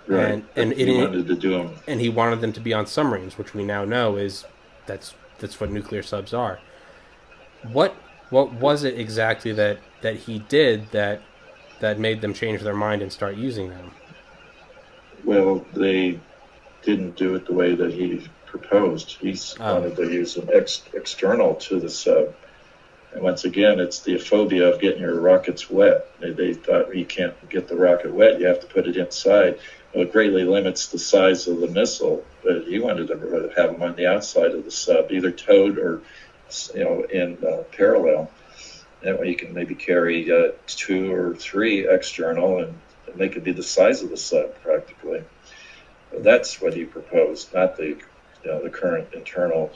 Right, and he wanted to do them,
and he wanted them to be on submarines, which we now know that's what nuclear subs are. What was it exactly that he did that made them change their mind and start using them?
Well, they didn't do it the way that he proposed. He wanted to use them external to the sub. And once again, it's the phobia of getting your rockets wet. They thought you can't get the rocket wet, you have to put it inside. Well, it greatly limits the size of the missile, but he wanted to have them on the outside of the sub, either towed or in parallel. That way you can maybe carry 2 or 3 external, and they could be the size of the sub practically. That's what he proposed, not the current internal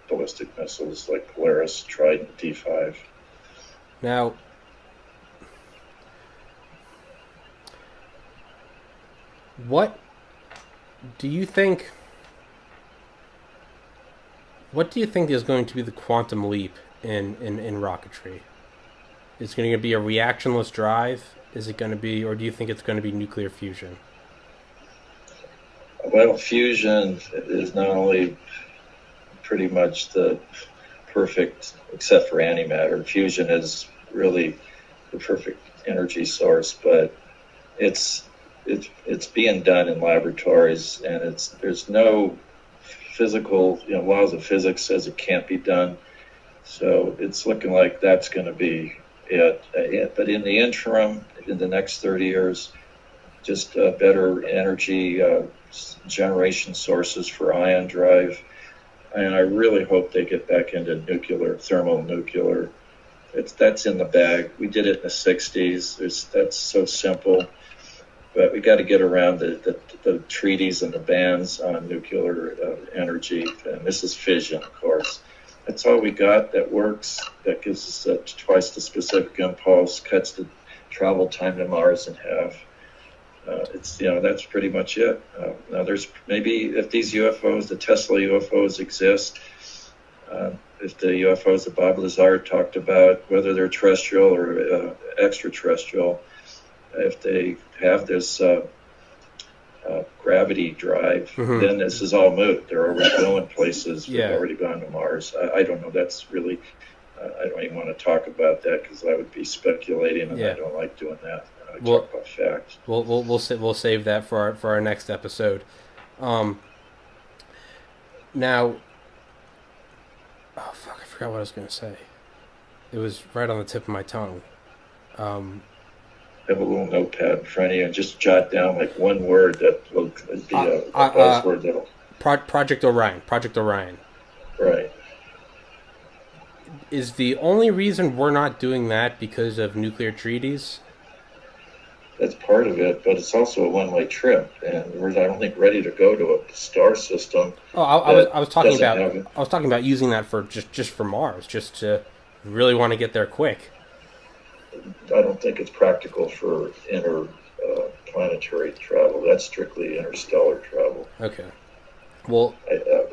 ballistic missiles like Polaris, Trident, D5.
Now, what do you think is going to be the quantum leap in rocketry? Is it going to be a reactionless drive? Is it going to be, or do you think it's going to be nuclear fusion?
Well, fusion is not only pretty much the perfect, except for antimatter. Fusion is really the perfect energy source, but it's being done in laboratories, and there's no physical laws of physics says it can't be done. So it's looking like that's going to be it. But in the interim, in the next 30 years, just better energy generation sources for ion drive. And I really hope they get back into nuclear, thermonuclear. That's in the bag. We did it in the 60s. That's so simple. But we got to get around the treaties and the bans on nuclear energy. And this is fission, of course. That's all we got that works. That gives us twice the specific impulse, cuts the travel time to Mars in half. That's pretty much it. Now there's maybe if these UFOs, the Tesla UFOs exist, if the UFOs that Bob Lazar talked about, whether they're terrestrial or extraterrestrial, if they have this gravity drive, then this is all moot. They're already going places. We've already gone to Mars. I don't know. That's really, I don't even want to talk about that because I would be speculating, and I don't like doing that. Talk about facts.
We'll save that for our next episode. Now, oh fuck, I forgot what I was going to say. It was right on the tip of my tongue.
Have a little notepad in front of you and just jot down like one word that will be a buzzword that'll.
Project Orion. Project Orion.
Right.
Is the only reason we're not doing that because of nuclear treaties?
That's part of it, but it's also a one-way trip, and we're I don't think ready to go to a star system.
Oh, I was talking about using that for just for Mars, just to really want to get there quick.
I don't think it's practical for interplanetary travel. That's strictly interstellar travel.
Okay. Well,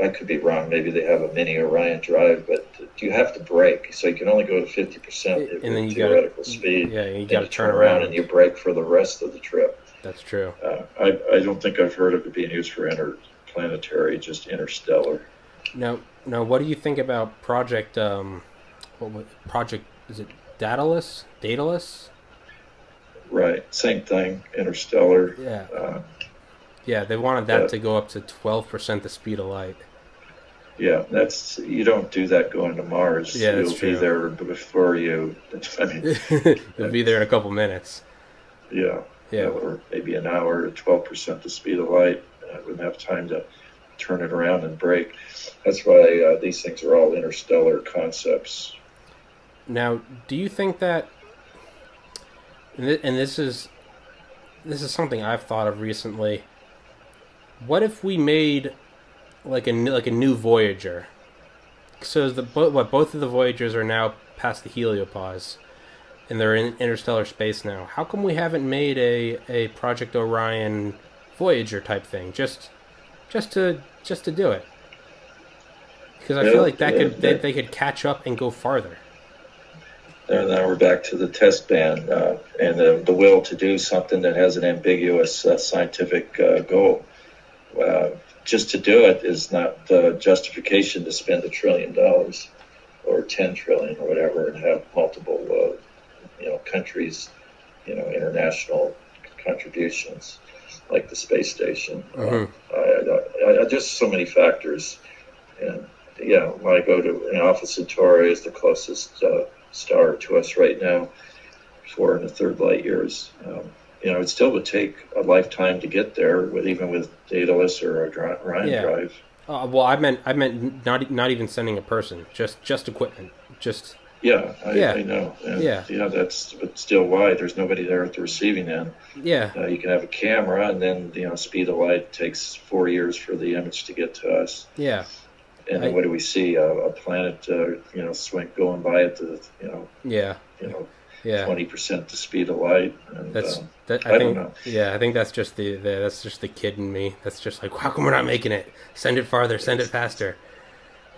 I could be wrong. Maybe they have a mini Orion drive, but you have to brake, so you can only go to 50%
and then
theoretical speed.
Yeah, you got to
turn around and you brake for the rest of the trip.
That's true.
I don't think I've heard of it being used for interplanetary, just interstellar.
Now, what do you think about Project? Project is it Daedalus? Daedalus?
Right, same thing. Interstellar.
Yeah. Yeah, they wanted that to go up to 12% the speed of light.
Yeah, you don't do that going to Mars.
Yeah, that's
You'll be
true.
there before you. I mean,
You'll be there in a couple minutes.
yeah,
Yeah.
or maybe an hour at 12% the speed of light. I wouldn't have time to turn it around and brake. That's why these things are all interstellar concepts.
Now, do you think that, and this is something I've thought of recently, what if we made like a new Voyager? So both of the Voyagers are now past the heliopause, and they're in interstellar space now. How come we haven't made a Project Orion Voyager type thing just to do it? Because I feel like they could catch up and go farther.
And now we're back to the test ban and the will to do something that has an ambiguous scientific goal. Just to do it is not justification to spend $1 trillion or 10 trillion or whatever and have multiple, countries, international contributions like the space station. Just so many factors. And when I go to Alpha Centauri is the closest star to us right now, 4 1/3 light years. It still would take a lifetime to get there, even with Daedalus or Orion drive.
Well, I meant not even sending a person, just equipment, just.
I know. And but still, why? There's nobody there at the receiving end.
Yeah.
You can have a camera, and then speed of light takes 4 years for the image to get to us.
Yeah.
And then what do we see? A planet, swing going by at the, 20% the speed of light. And, I don't know.
Yeah, I think that's just the kid in me. That's just like, how come we're not making it? Send it farther, send it faster.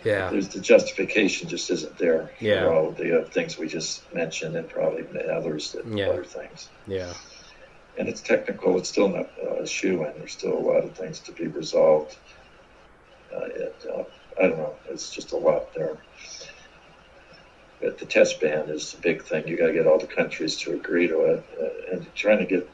Yeah.
There's the justification just isn't there for all the things we just mentioned and probably other things.
Yeah.
And it's technical. It's still not a shoe-in. There's still a lot of things to be resolved. I don't know. It's just a lot there. But the test ban is the big thing. You got to get all the countries to agree to it. And trying to get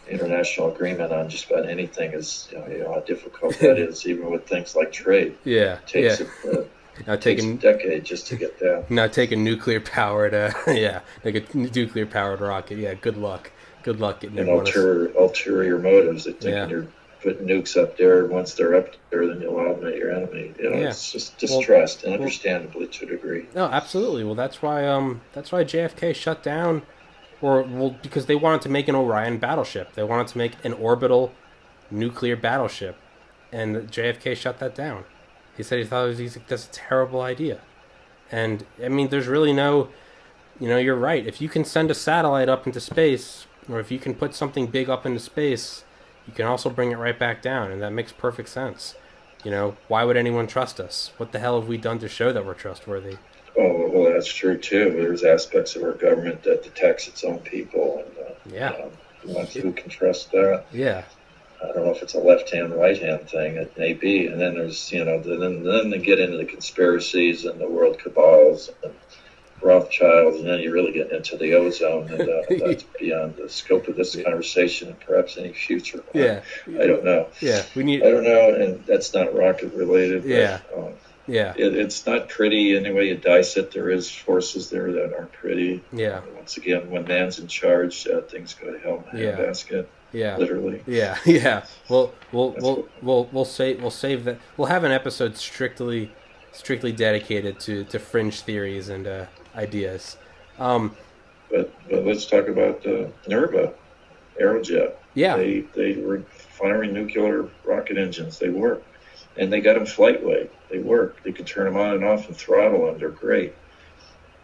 international agreement on just about anything is, how difficult that is, even with things like trade.
Yeah.
It takes a decade just to get that.
Now take a nuclear powered, like a nuclear powered rocket. Yeah, good luck. Good luck getting
and ulterior motives. They think you're putting nukes up there. Once they're up there, then you'll eliminate your enemy. It's just distrust, and understandably to a degree.
No, absolutely. Well, that's why JFK shut down, because they wanted to make an Orion battleship. They wanted to make an orbital nuclear battleship, and JFK shut that down. He said that's a terrible idea. And I mean, there's really no, you're right. If you can send a satellite up into space, or if you can put something big up into space, you can also bring it right back down, and that makes perfect sense. Why would anyone trust us? What the hell have we done to show that we're trustworthy?
Oh, well, that's true, too. There's aspects of our government that detects its own people, and who can trust that?
Yeah.
I don't know if it's a left-hand, right-hand thing. It may be. And then there's, then they get into the conspiracies and the world cabals and Rothschilds, and then you really get into the ozone, and that's beyond the scope of this conversation and perhaps any future one.
Yeah.
I don't know.
Yeah.
I don't know, and that's not rocket-related.
Yeah.
But, it's not pretty anyway you dice it. There is forces there that aren't pretty.
Yeah.
Once again, when man's in charge, things go to hell in a handbasket.
Yeah.
Literally.
Yeah. Yeah. We'll save that. We'll have an episode strictly dedicated to fringe theories and ideas.
But let's talk about NERVA, Aerojet.
Yeah.
They were firing nuclear rocket engines. They work. And they got them flight way. They work. They could turn them on and off and throttle them. They're great.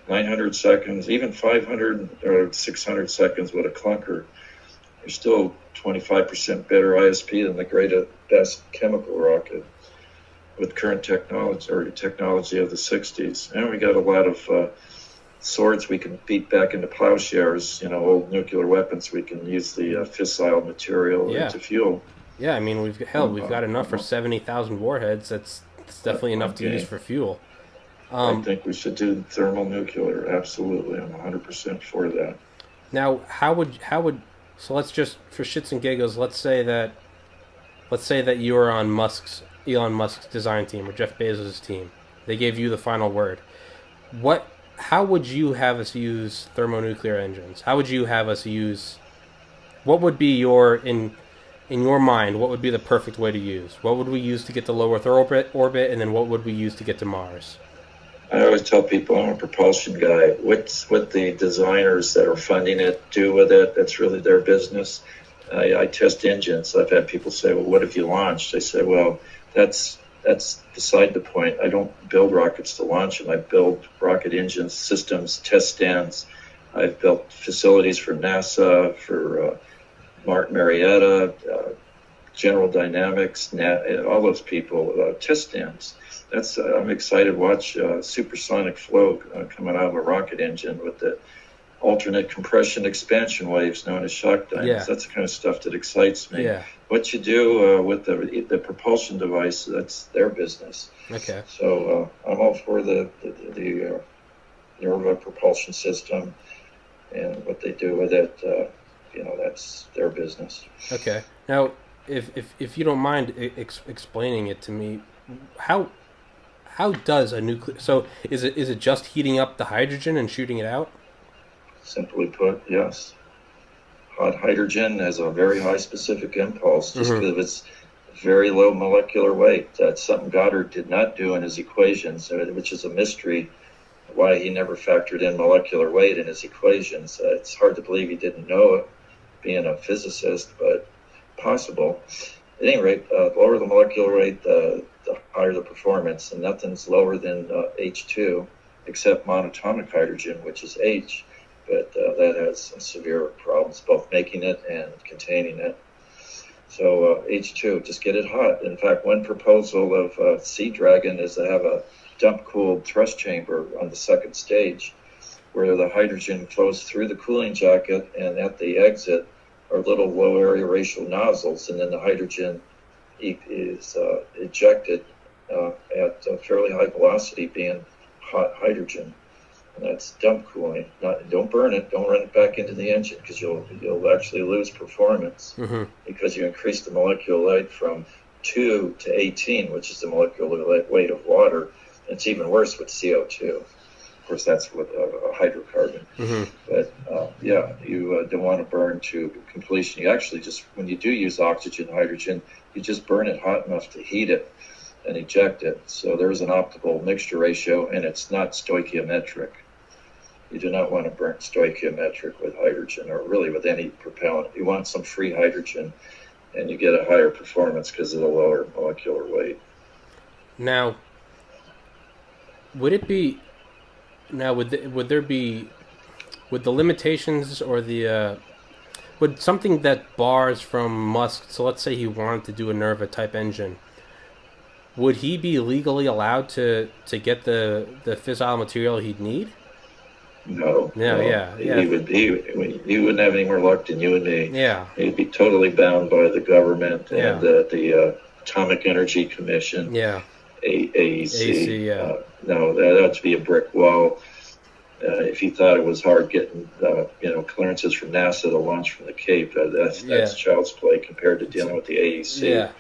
900 seconds, even 500 or 600 seconds with a clunker. They're still 25% better ISP than the best chemical rocket with current technology or technology of the 60s. And we got a lot of swords we can beat back into plowshares, old nuclear weapons. We can use the fissile material into fuel.
Yeah, I mean, we've got enough for 70,000 warheads. That's definitely enough to use for fuel.
I think we should do thermal nuclear. Absolutely, I'm 100% for that.
Now, how would so let's just, for shits and giggles, let's say that let's say that you were on Elon Musk's design team or Jeff Bezos' team. They gave you the final word. How would you have us use thermonuclear engines? How would you have us use? What would be in your mind? What would be the perfect way to use? What would we use to get to low Earth orbit, and then what would we use to get to Mars?
I always tell people I'm a propulsion guy. What's what the designers that are funding it do with it? That's really their business. I test engines. I've had people say, "Well, what have you launched?" I say, "Well, that's beside the point. I don't build rockets to launch them. I build rocket engines, systems, test stands. I've built facilities for NASA, for Martin Marietta, General Dynamics, all those people, test stands. I'm excited to watch supersonic flow coming out of a rocket engine with the alternate compression expansion waves known as shock dynos.
Yeah.
That's the kind of stuff that excites me.
Yeah.
What you do with the propulsion device, that's their business.
Okay.
So I'm all for the Nerva propulsion system and what they do with it. That's their business.
Okay. Now, if you don't mind explaining it to me, how does a nuclear? So is it just heating up the hydrogen and shooting it out?
Simply put, yes. Hot hydrogen has a very high specific impulse just because of its very low molecular weight. That's something Goddard did not do in his equations, which is a mystery why he never factored in molecular weight in his equations. It's hard to believe he didn't know it, being a physicist, but possible. At any rate, lower the molecular weight, the higher the performance, and nothing's lower than H2 except monatomic hydrogen, which is H. But that has severe problems, both making it and containing it. So H2, just get it hot. In fact, one proposal of Sea Dragon is to have a dump-cooled thrust chamber on the second stage, where the hydrogen flows through the cooling jacket, and at the exit are little low-area ratial nozzles, and then the hydrogen is ejected at a fairly high velocity, being hot hydrogen. That's dump cooling. Don't burn it. Don't run it back into the engine because you'll actually lose performance because you increase the molecular weight from 2 to 18, which is the molecular weight of water. And it's even worse with CO2. Of course, that's with a hydrocarbon. But you don't want to burn to completion. You actually just, when you do use oxygen, hydrogen, you just burn it hot enough to heat it and eject it. So there's an optimal mixture ratio, and it's not stoichiometric. You do not want to burn stoichiometric with hydrogen or really with any propellant. You want some free hydrogen, and you get a higher performance because of the lower molecular weight.
Now, would the limitations or would something that bars from Musk, so let's say he wanted to do a Nerva type engine, would he be legally allowed to get the fissile material he'd need?
No.
Yeah.
He wouldn't have any more luck than you and me.
Yeah.
He'd be totally bound by the government and the Atomic Energy Commission.
Yeah.
AEC.
Yeah.
No, that'd be a brick wall. If he thought it was hard getting clearances from NASA to launch from the Cape, that's child's play compared to dealing with the AEC.
Yeah.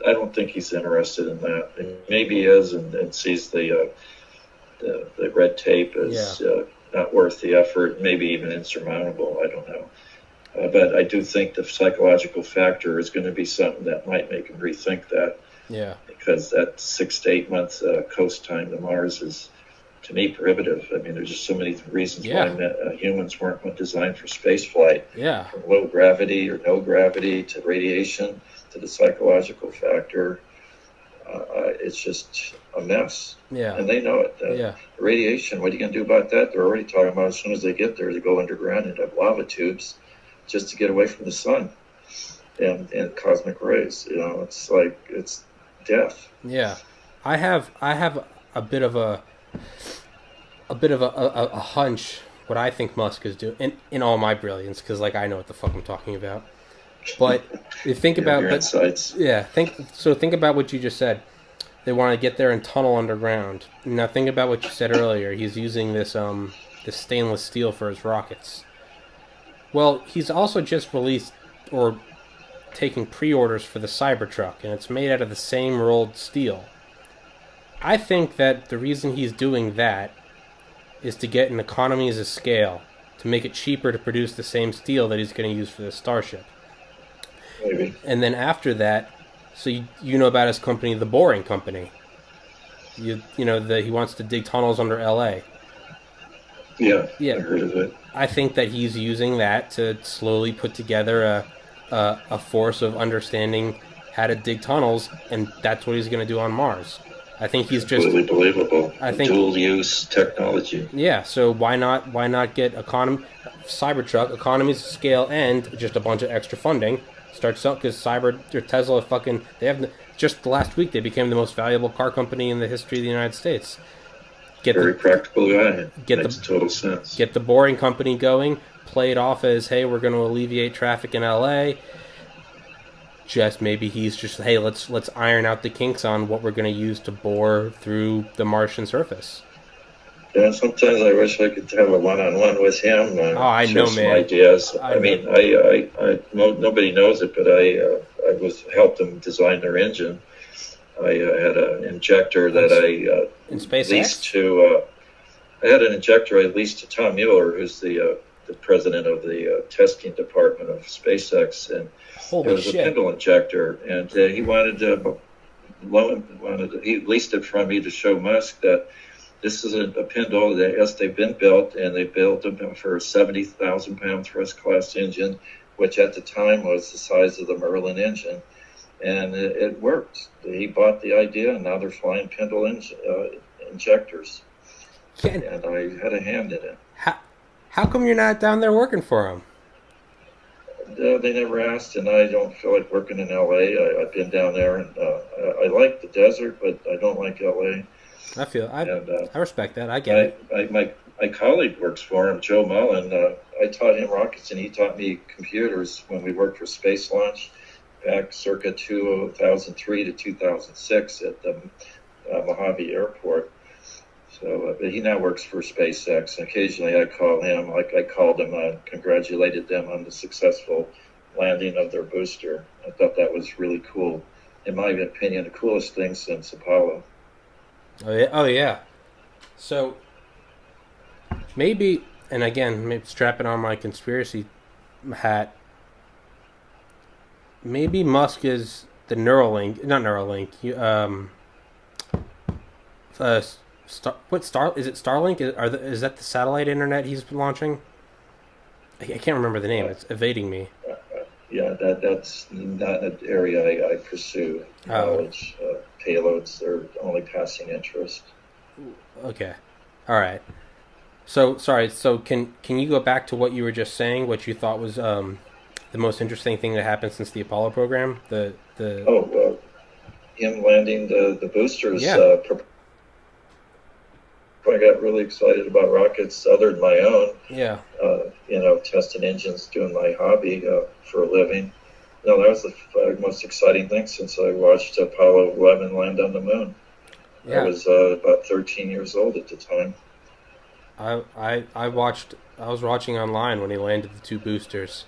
I don't think he's interested in that. Maybe he is and sees the red tape as not worth the effort, maybe even insurmountable. I don't know. But I do think the psychological factor is going to be something that might make him rethink that.
Yeah.
Because that 6 to 8 month coast time to Mars is, to me, prohibitive. I mean, there's just so many reasons why humans weren't designed for space flight.
Yeah.
From low gravity or no gravity to radiation to the psychological factor. It's just a mess.
Yeah.
And they know it. Radiation, what are you going to do about that? They're already talking about as soon as they get there, they go underground and have lava tubes just to get away from the sun and cosmic rays. It's like, it's death.
Yeah. I have a bit of a hunch what I think Musk is doing in all my brilliance, because I know what the fuck I'm talking about. But you think about
insights.
Think about what you just said. They want to get there and tunnel underground. Now think about what you said earlier. He's using this stainless steel for his rockets. Well, he's also just released, or taking pre-orders for the Cybertruck, and it's made out of the same rolled steel. I think that the reason he's doing that is to get an economies of scale, to make it cheaper to produce the same steel that he's going to use for the Starship.
Maybe.
And then after that, so you know about his company, the Boring Company. You know that he wants to dig tunnels under L.A.
Yeah, I heard of it.
I think that he's using that to slowly put together a force of understanding how to dig tunnels, and that's what he's going to do on Mars. I think he's just
completely believable.
I think
dual-use technology.
Yeah, so why not get Cybertruck economies of scale and just a bunch of extra funding? Start selling, because Tesla just last week they became the most valuable car company in the history of the United States.
Very practical guy. Makes total sense.
Get the Boring Company going. Play it off as, hey, we're going to alleviate traffic in L.A. Just maybe he's just, hey, let's iron out the kinks on what we're going to use to bore through the Martian surface.
Yeah, sometimes I wish I could have a one-on-one with him.
I know,
some
man.
Ideas. I mean, nobody knows it, but I helped them design their engine. I had an injector that I leased to. I had an injector I leased to Tom Mueller, who's the president of the testing department of SpaceX, and
Holy
it was
shit.
a Pendle injector, and he he leased it from me to show Musk that this is a Pendle that, yes, they've been built, and they built them for a 70,000-pound thrust-class engine, which at the time was the size of the Merlin engine, and it worked. He bought the idea, and now they're flying Pendle injectors, and I had a hand in it.
How come you're not down there working for him?
They never asked, and I don't feel like working in L.A. I've been down there, and I like the desert, but I don't like L.A.
I respect that. I get it.
My colleague works for him, Joe Mullen. I taught him rockets, and he taught me computers when we worked for Space Launch back circa 2003 to 2006 at the Mojave Airport. So, but he now works for SpaceX. Occasionally I call him, like I called him, congratulated them on the successful landing of their booster. I thought that was really cool. In my opinion, the coolest thing since Apollo.
Oh yeah. So, maybe, and again, maybe strapping on my conspiracy hat, maybe Musk is the Neuralink, not Neuralink, is it Starlink? Is that the satellite internet he's launching? I can't remember the name. It's evading me.
Yeah, that's not an area I pursue. Knowledge payloads are only passing interest.
Okay, all right. So sorry. So can you go back to what you were just saying? What you thought was the most interesting thing that happened since the Apollo program?
Him landing the boosters.
Yeah.
I got really excited about rockets other than my own.
Yeah.
Testing engines, doing my hobby for a living. That was the most exciting thing since I watched Apollo 11 land on the moon. Yeah. I was about 13 years old at the time.
I was watching online when he landed the two boosters,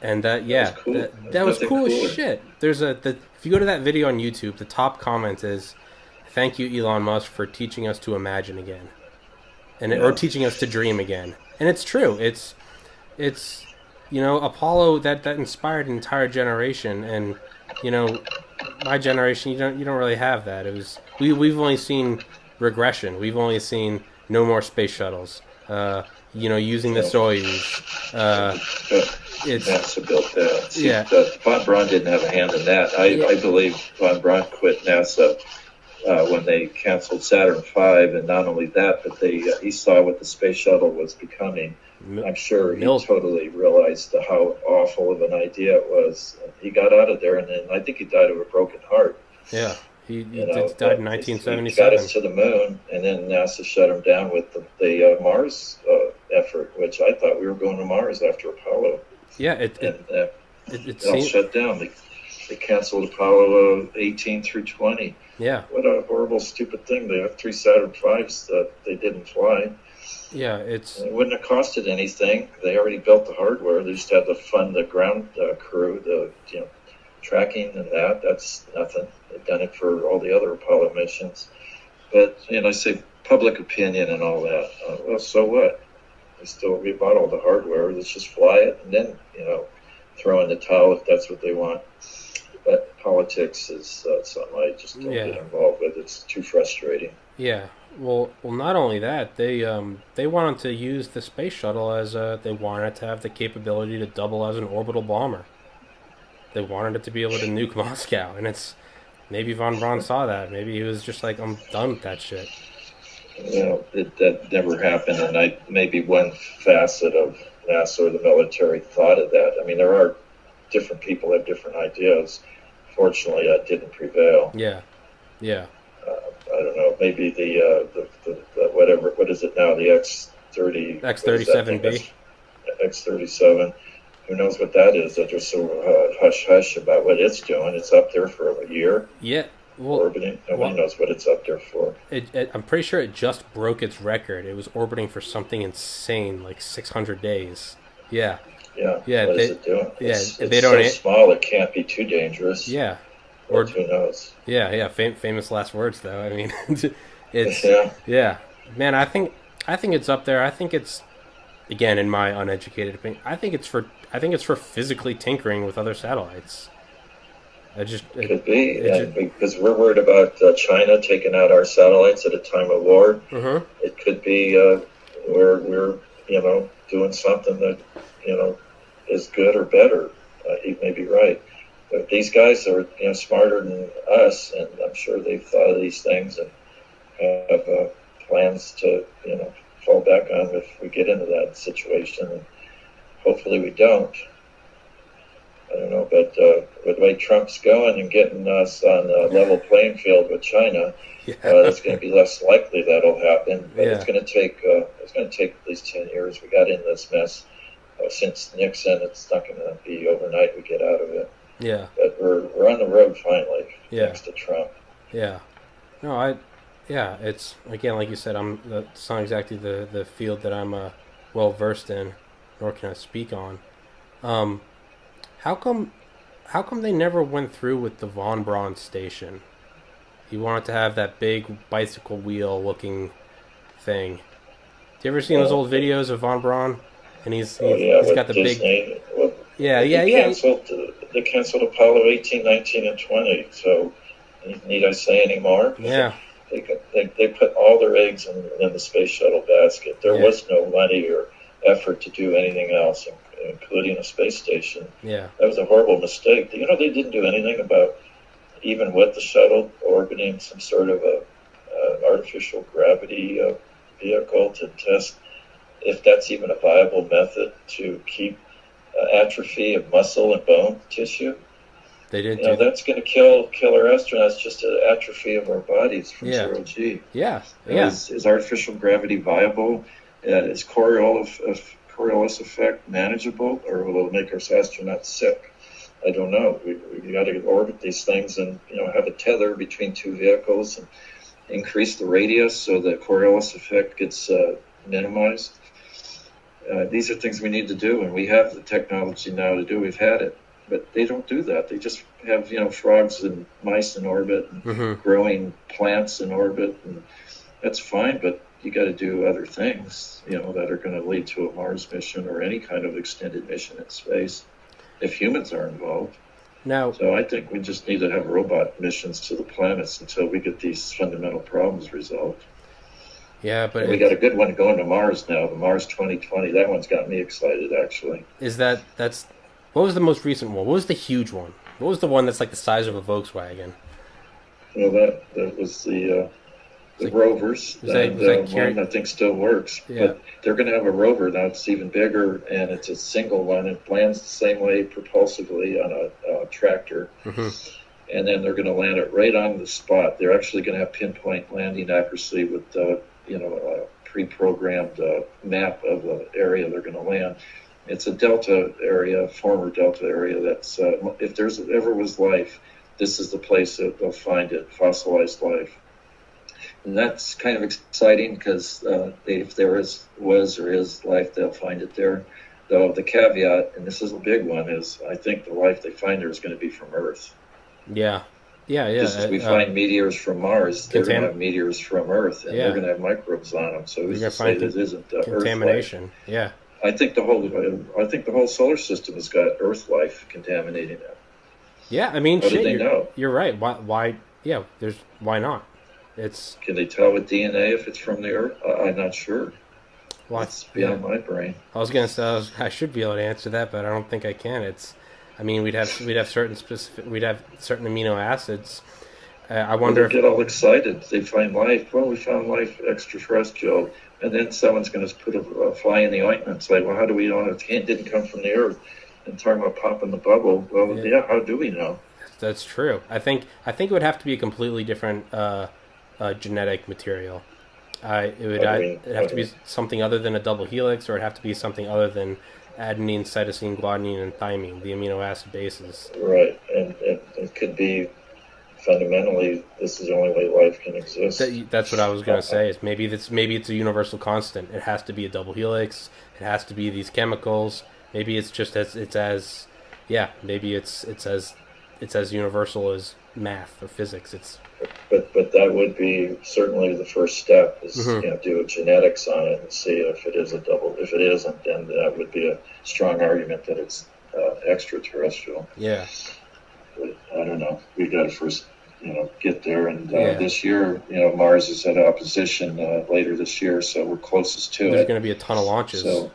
and that was cool as shit. If you go to that video on YouTube, the top comment is, "Thank you, Elon Musk, for teaching us to imagine again, or teaching us to dream again." And it's true. It's Apollo that inspired an entire generation, and my generation, you don't really have that. It was we've only seen regression. We've only seen no more space shuttles. Using the Soyuz.
NASA built that. Von Braun didn't have a hand in that. I believe Von Braun quit NASA when they canceled Saturn V, and not only that, but he saw what the space shuttle was becoming. I'm sure he totally realized how awful of an idea it was. He got out of there, and then I think he died of a broken heart.
Yeah, he died in 1977.
He got us to the moon, and then NASA shut him down with the Mars effort, which I thought we were going to Mars after Apollo.
Yeah,
it all shut down. They canceled Apollo 18 through 20.
Yeah.
What a horrible, stupid thing. They have 3 Saturn V's that they didn't fly.
Yeah,
It wouldn't have costed anything. They already built the hardware. They just had to fund the ground crew, the tracking and that. That's nothing. They've done it for all the other Apollo missions. But I say public opinion and all that. Well, so what? We bought all the hardware. Let's just fly it and then throw in the towel if that's what they want. But politics is something I just don't get involved with. It's too frustrating.
Yeah. Well, not only that, they wanted to use the space shuttle as they wanted to have the capability to double as an orbital bomber. They wanted it to be able to nuke Moscow, and maybe von Braun saw that. Maybe he was just like, I'm done with that shit.
That never happened, and maybe one facet of NASA or the military thought of that. I mean, there are different people have different ideas. Fortunately, that didn't prevail.
Yeah.
I don't know. Maybe the whatever. What is it now? The
X-37B.
X-37. Who knows what that is? They're just so hush-hush about what it's doing. It's up there for a year.
Yeah. Well,
orbiting. Nobody knows what it's up there for.
I'm pretty sure it just broke its record. It was orbiting for something insane, like 600 days. Yeah.
Yeah. What is it doing? It's
so
small it can't be too dangerous.
Yeah.
Or who knows?
Yeah. Famous last words, though. I mean, it's yeah. Man, I think it's up there. I think it's, again, in my uneducated opinion, I think it's for physically tinkering with other satellites.
Could be, because we're worried about China taking out our satellites at a time of war.
Mm-hmm.
It could be we're doing something that is good or better. He may be right. But these guys are smarter than us, and I'm sure they've thought of these things and have plans to fall back on if we get into that situation. And hopefully we don't. I don't know, but with the way Trump's going and getting us on a level playing field with China, it's going to be less likely that'll happen. But it's going to take at least 10 years. We got in this mess since Nixon. It's not going to be overnight we get out of it.
Yeah.
But we're on the road finally, thanks to Trump.
Yeah. No, it's, again, like you said, it's not exactly the field that I'm well versed in, nor can I speak on. How come they never went through with the von Braun station? He wanted to have that big bicycle wheel looking thing. Do you ever seen those old videos of von Braun? And he's got the
Disney.
big.
They canceled Apollo 18, 19, and 20. So need I say any more?
Yeah.
They put all their eggs in the space shuttle basket. There was no money or effort to do anything else, including a space station.
Yeah.
That was a horrible mistake. They didn't do anything about, even with the shuttle orbiting some sort of an artificial gravity vehicle to test if that's even a viable method to keep atrophy of muscle and bone tissue.
They didn't.
That's going to kill our astronauts. Just an atrophy of our bodies from zero G.
Yeah.
Is artificial gravity viable? Is Coriolis effect manageable, or will it make our astronauts sick? I don't know. We got to orbit these things and have a tether between two vehicles and increase the radius so the Coriolis effect gets minimized. These are things we need to do, and we have the technology now to do. We've had it, but they don't do that. They just have frogs and mice in orbit, and growing plants in orbit, and that's fine. But you got to do other things, that are going to lead to a Mars mission or any kind of extended mission in space, if humans are involved.
Now,
so I think we just need to have robot missions to the planets until we get these fundamental problems resolved.
Yeah, but
we got a good one going to Mars now, the Mars 2020. That one's got me excited, actually.
That's what was the most recent one? What was the huge one? What was the one that's like the size of a Volkswagen?
Well, that was the rovers. That one I think still works.
Yeah.
But they're going to have a rover now. It's even bigger, and it's a single one. It lands the same way propulsively on a tractor.
Mm-hmm.
And then they're going to land it right on the spot. They're actually going to have pinpoint landing accuracy with a pre-programmed map of the area they're going to land. It's a delta area, former delta area. That's if there's ever was life, this is the place that they'll find it, fossilized life.
And that's kind of exciting because if there was or is life, they'll find it there. Though the caveat, and this is a big one, is I think the life they find there is going to be from Earth.
Yeah.
Just as we find meteors from Mars, they're going to have meteors from Earth, and they're going to have microbes on them. So who's to say this isn't
contamination?
Earth life?
Yeah.
I think the whole solar system has got Earth life contaminating it.
Yeah, I mean,
how do they know?
You're right. Why? Yeah, why not?
Can they tell with DNA if it's from the Earth? I'm not sure.
Well,
it's beyond my brain.
I was gonna say I should be able to answer that, but I don't think I can. We'd have certain amino acids. I wonder if
they get all excited. They find life. Well, we found life extraterrestrial, and then someone's going to put a fly in the ointment and say, "Well, how do we know it didn't come from the Earth?" And talking about popping the bubble. Well, yeah, how do we know?
That's true. I think it would have to be a completely different genetic material. It'd have to be something other than a double helix, or it'd have to be something other than adenine, cytosine, guanine, and thymine, the amino acid bases.
Right, and it could be fundamentally this is the only way life can exist.
That's what I was going to say. Is maybe it's a universal constant. It has to be a double helix. It has to be these chemicals. Maybe it's just maybe it's as universal as math or physics.
But that would be certainly the first step is do a genetics on it and see if it is a double. If it isn't, then that would be a strong argument that it's extraterrestrial.
Yeah.
But I don't know. We got to first get there, and this year Mars is at opposition later this year, so we're closest to it.
There's going to be a ton of launches.
So,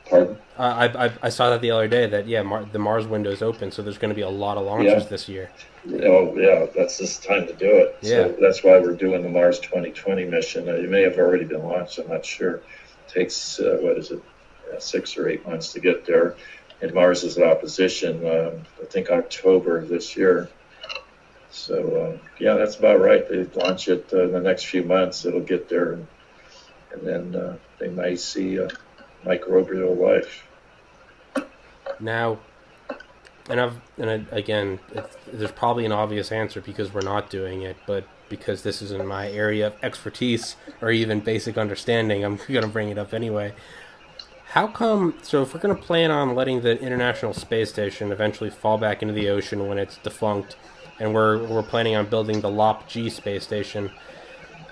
pardon?
I saw that the other day that the Mars window is open, so there's going to be a lot of launches this year.
Oh yeah, that's this time to do it.
Yeah.
So that's why we're doing the Mars 2020 mission. It may have already been launched. I'm not sure. It takes 6 or 8 months to get there, and Mars is in opposition. I think October of this year. So that's about right. They launch it in the next few months. It'll get there, and then they may see microbial life.
Now, again, there's probably an obvious answer because we're not doing it, but because this isn't my area of expertise or even basic understanding, I'm going to bring it up anyway. How come? So, if we're going to plan on letting the International Space Station eventually fall back into the ocean when it's defunct, and we're planning on building the LOP-G space station,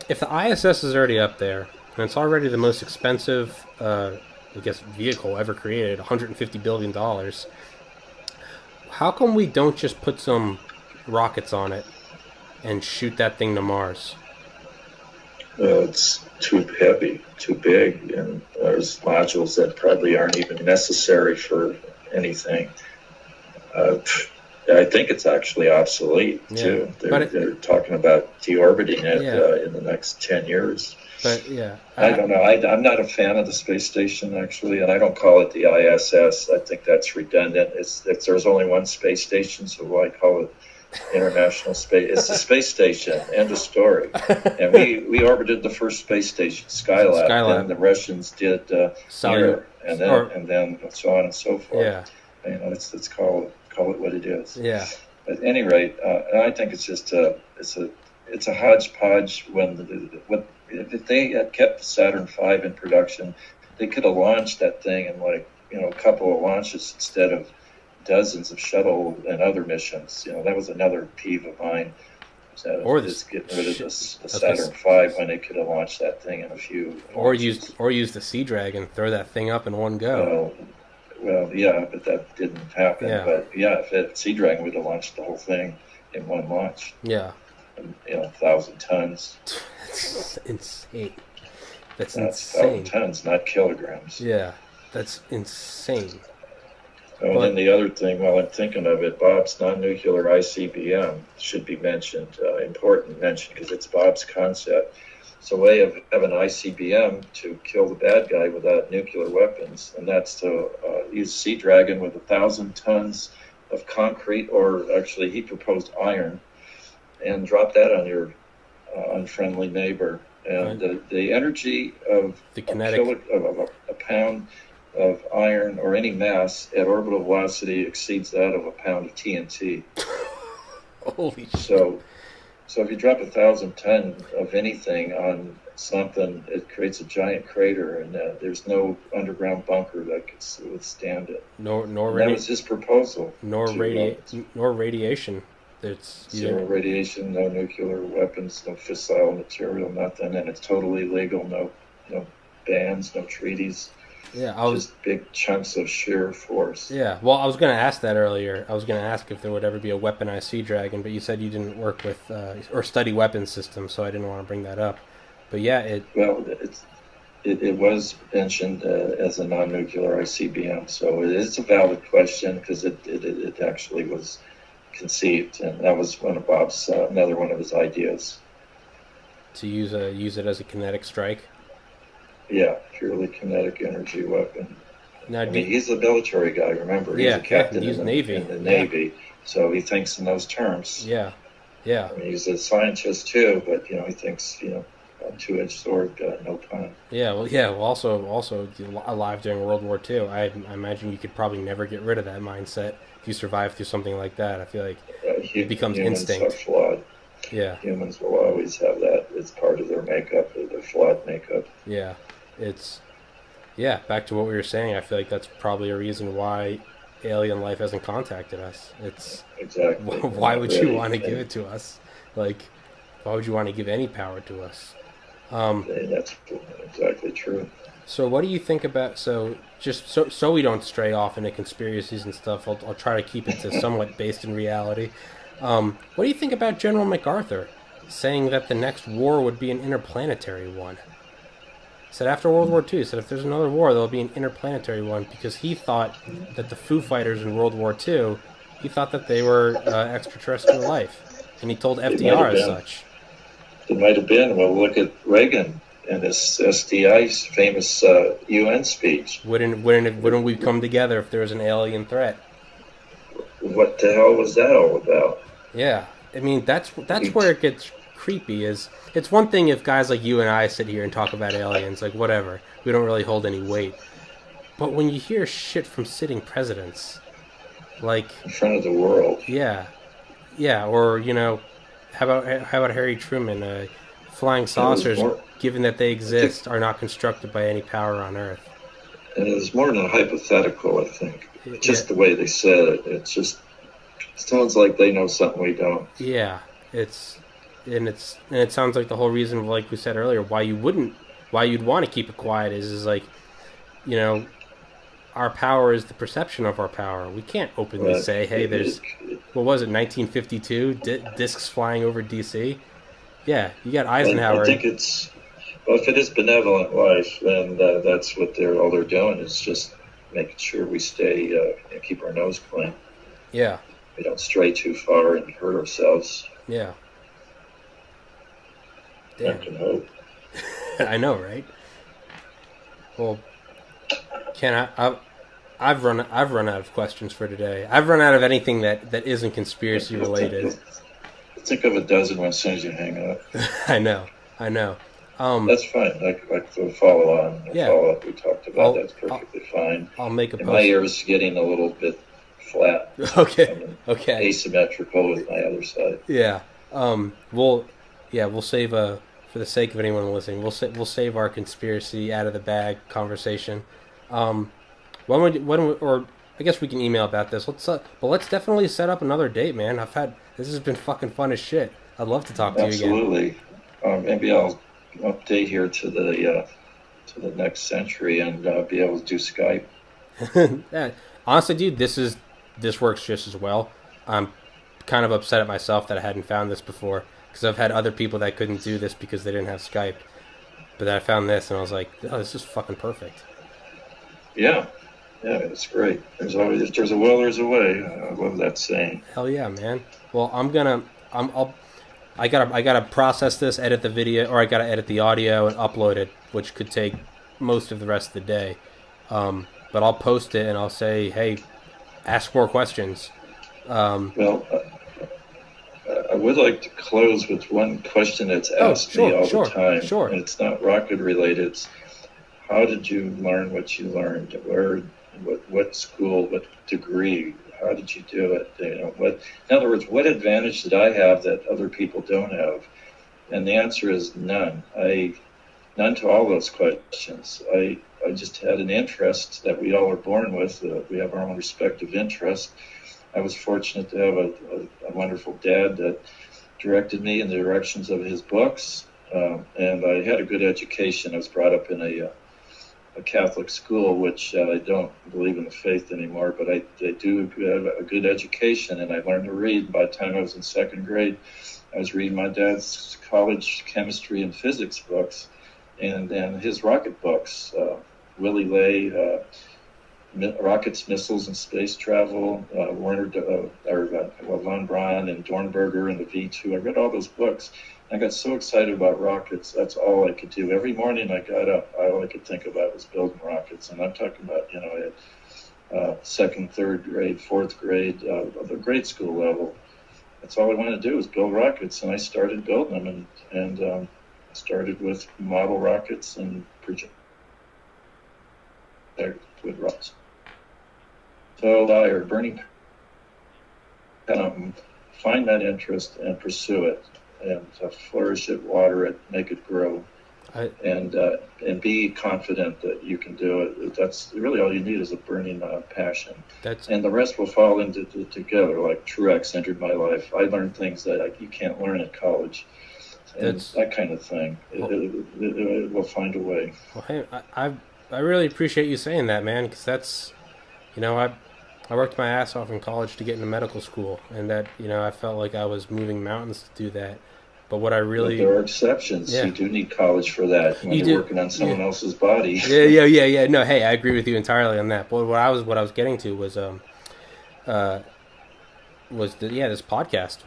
if the ISS is already up there and it's already the most expensive vehicle ever created, $150 billion, how come we don't just put some rockets on it and shoot that thing to Mars?
Well, it's too heavy, too big, and there's modules that probably aren't even necessary for anything. I think it's actually obsolete, too. They're talking about deorbiting it in the next 10 years.
But
I don't know. I'm not a fan of the space station, actually, and I don't call it the ISS. I think that's redundant. There's only one space station, so why call it International Space? It's the space station. End of story. And we orbited the first space station, Skylab. And the Russians did Mir, and then so on and so forth.
Yeah.
Let's call it what it is.
Yeah.
At any rate, I think it's just it's a hodgepodge. If they had kept the Saturn V in production, they could have launched that thing in a couple of launches instead of dozens of shuttle and other missions. That was another peeve of mine. Or just getting rid of the Saturn V when they could have launched that thing in a few.
Or use the Sea Dragon, throw that thing up in one go.
Well, yeah, but that didn't happen.
Yeah.
But if Sea Dragon would have launched the whole thing in one launch.
Yeah.
1,000 tons.
That's insane. That's
1,000 tons, not kilograms.
Yeah, that's insane.
And then the other thing, while I'm thinking of it, Bob's non-nuclear ICBM should be mentioned, important mention, because it's Bob's concept. It's a way of having an ICBM to kill the bad guy without nuclear weapons, and that's to use Sea Dragon with 1,000 tons of concrete, or actually he proposed iron, and drop that on your unfriendly neighbor. And the energy of
the kinetic
of a pound of iron or any mass at orbital velocity exceeds that of a pound of TNT.
Holy shit.
So if you drop 1,000 ton of anything on something, it creates a giant crater, and there's no underground bunker that could withstand it. That was his proposal.
Nor radiation. It's
zero radiation, no nuclear weapons, no fissile material, nothing, and it's totally legal. No bans, no treaties.
Yeah,
just big chunks of sheer force.
Yeah, well, I was going to ask that earlier. I was going to ask if there would ever be a weaponized Sea Dragon, but you said you didn't work with or study weapons systems, so I didn't want to bring that up. But yeah, it
was mentioned as a non-nuclear ICBM, so it is a valid question because it actually was conceived, and that was one of Bob's another one of his ideas.
To use it as a kinetic strike.
Yeah, purely kinetic energy weapon.
Now,
he's a military guy. Remember, he's a captain in the Navy, so he thinks in those terms.
Yeah.
He's a scientist too, but he thinks a two-edged sword, no pun.
Well, also alive during World War II. I imagine you could probably never get rid of that mindset if you survive through something like that. I feel like it becomes instinct.
Humans are flawed.
Yeah.
Humans will always have that. It's part of their makeup, their flawed makeup.
Yeah. Back to what we were saying, I feel like that's probably a reason why alien life hasn't contacted us. It's
exactly.
Why would you want to give it to us? Like, why would you want to give any power to us?
That's exactly true.
So what do you think about, so we don't stray off into conspiracies and stuff, I'll try to keep it to somewhat based in reality. What do you think about General MacArthur saying that the next war would be an interplanetary one? He said after World War II, he said if there's another war, there'll be an interplanetary one, because he thought that the Foo Fighters in World War II, he thought that they were extraterrestrial life. And he told FDR as such.
It might have been. Well, look at Reagan and his SDI's famous UN speech.
Wouldn't we come together if there was an alien threat?
What the hell was that all about?
Yeah, that's where it gets creepy. It's one thing if guys like you and I sit here and talk about aliens, like whatever, we don't really hold any weight. But when you hear shit from sitting presidents, like
in front of the world,
yeah, or how about Harry Truman? Flying saucers, given that they exist, are not constructed by any power on Earth.
And it's more than a hypothetical, I think. Just the way they said it, it sounds like they know something we don't.
Yeah, it sounds like the whole reason, like we said earlier, why you'd want to keep it quiet is like, our power is the perception of our power. We can't openly say, hey, there's, what was it, 1952, discs flying over D.C.? Yeah, you got Eisenhower.
I think if it is benevolent life, then that's what all they're doing is just making sure we stay, keep our nose clean.
Yeah.
We don't stray too far and hurt ourselves.
Yeah.
Damn. I can hope.
I know, right? Well, I've run out of questions for today. I've run out of anything that isn't conspiracy related.
Think of a dozen as soon as you hang up.
I know.
That's fine. Like the follow on. The follow up we talked about. That's perfectly fine.
I'll make a post.
My ear's getting a little bit flat.
Okay.
Asymmetrical with my other side.
Yeah. We'll save for the sake of anyone listening. We'll save our conspiracy out of the bag conversation. Or I guess we can email about this. Let's definitely set up another date, man. This has been fucking fun as shit. I'd love to talk to you again.
Absolutely. Maybe I'll update here to the next century and be able to do Skype.
Yeah. Honestly, dude, this works just as well. I'm kind of upset at myself that I hadn't found this before, because I've had other people that couldn't do this because they didn't have Skype. But then I found this and I was like, oh, this is fucking perfect.
Yeah, it's great. If there's a will, there's a way. I love that saying.
Hell yeah, man. Well, I gotta process this, edit the video, or I gotta edit the audio and upload it, which could take most of the rest of the day. But I'll post it and I'll say, hey, ask more questions.
Well, I would like to close with one question that's asked me all the time.
Sure.
And it's not rocket related. It's how did you learn what you learned? Where, what school, what degree? how did you do it? In other words, what advantage did I have that other people don't have? And the answer is none. None to all those questions. I just had an interest that we all are born with. We have our own respective interests. I was fortunate to have a wonderful dad that directed me in the directions of his books, and I had a good education. I was brought up in a Catholic school, which I don't believe in the faith anymore, but I do have a good education, and I learned to read. By the time I was in second grade, I was reading my dad's college chemistry and physics books, and then his rocket books, Willie Lay, Rockets, Missiles, and Space Travel, von Braun and Dornberger and the V2. I read all those books. I got so excited about rockets. That's all I could do. Every morning I got up, all I could think about was building rockets. And I'm talking about, at second, third grade, fourth grade, the grade school level. That's all I wanted to do was build rockets. And I started building them and started with model rockets and project with rockets. So burning, find that interest and pursue it, and flourish it, water it, make it grow, and be confident that you can do it. That's really all you need is a burning passion. And the rest will fall into together. Like Truex entered my life. I learned things that you can't learn at college, and that kind of thing. It will find a way.
Well, hey, I really appreciate you saying that, man, because that's, I worked my ass off in college to get into medical school, and that, I felt like I was moving mountains to do that. But what I really...
But there are exceptions. Yeah. You do need college for that when you're working on someone else's body.
Yeah. No, hey, I agree with you entirely on that. But what I was getting to was this podcast.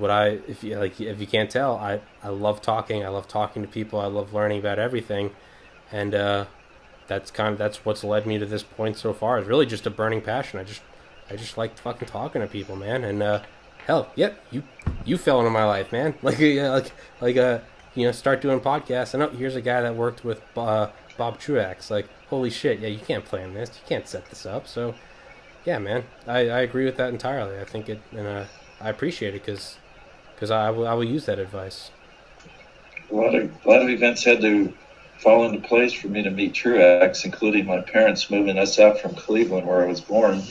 If you can't tell, I love talking. I love talking to people. I love learning about everything, and that's what's led me to this point so far. It's really just a burning passion. I just like fucking talking to people, man. And hell, you fell into my life, man. Start doing podcasts. And here's a guy that worked with Bob Truax. Like, holy shit, yeah, you can't plan this. You can't set this up. So, yeah, man, I agree with that entirely. I think I appreciate it because I will use that advice.
A lot of events had to fall into place for me to meet Truax, including my parents moving us out from Cleveland, where I was born,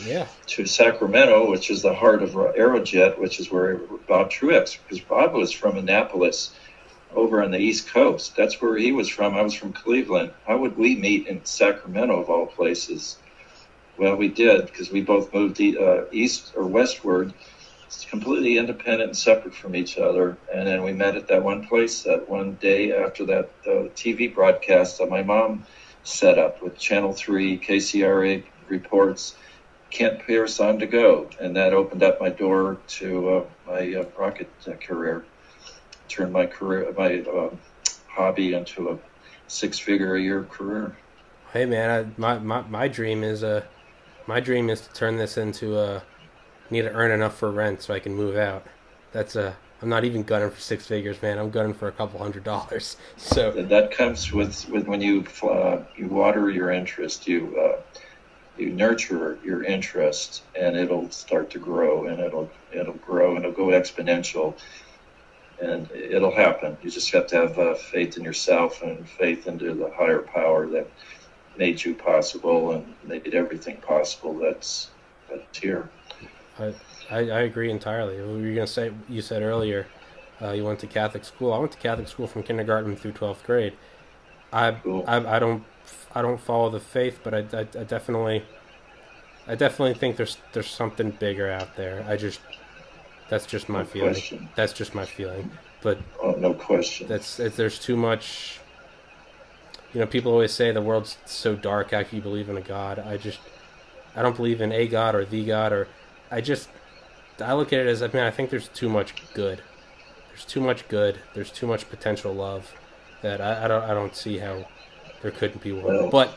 to Sacramento, which is the heart of Aerojet, which is where Bob Truax, because Bob was from Annapolis over on the East Coast. That's where he was from. I was from Cleveland. How would we meet in Sacramento, of all places? Well, we did, because we both moved east or westward, completely independent and separate from each other. And then we met at that one place that one day after that TV broadcast that my mom set up with Channel 3, KCRA reports, Kent Pierce on to go. And that opened up my door to my rocket career. Turned my hobby into a six-figure-a-year career.
Hey, man, my dream is to turn this into need to earn enough for rent so I can move out. I'm not even gunning for six figures, man. I'm gunning for $200. So
that comes with when you water your interest, you nurture your interest, and it'll start to grow, and it'll grow, and it'll go exponential, and it'll happen. You just have to have faith in yourself and faith into the higher power that made you possible and made everything possible that's here.
I agree entirely. What were you going to say? You said earlier you went to Catholic school. I went to Catholic school from kindergarten through 12th grade. I don't follow the faith, but I definitely think there's something bigger out there. That's just my feeling.
Question.
That's just my feeling. But
no question.
There's too much. People always say the world's so dark. How can you believe in a God? I don't believe in a God or the God, or I look at it as, I think there's too much good. There's too much good. There's too much potential love that I don't see how there couldn't be one. But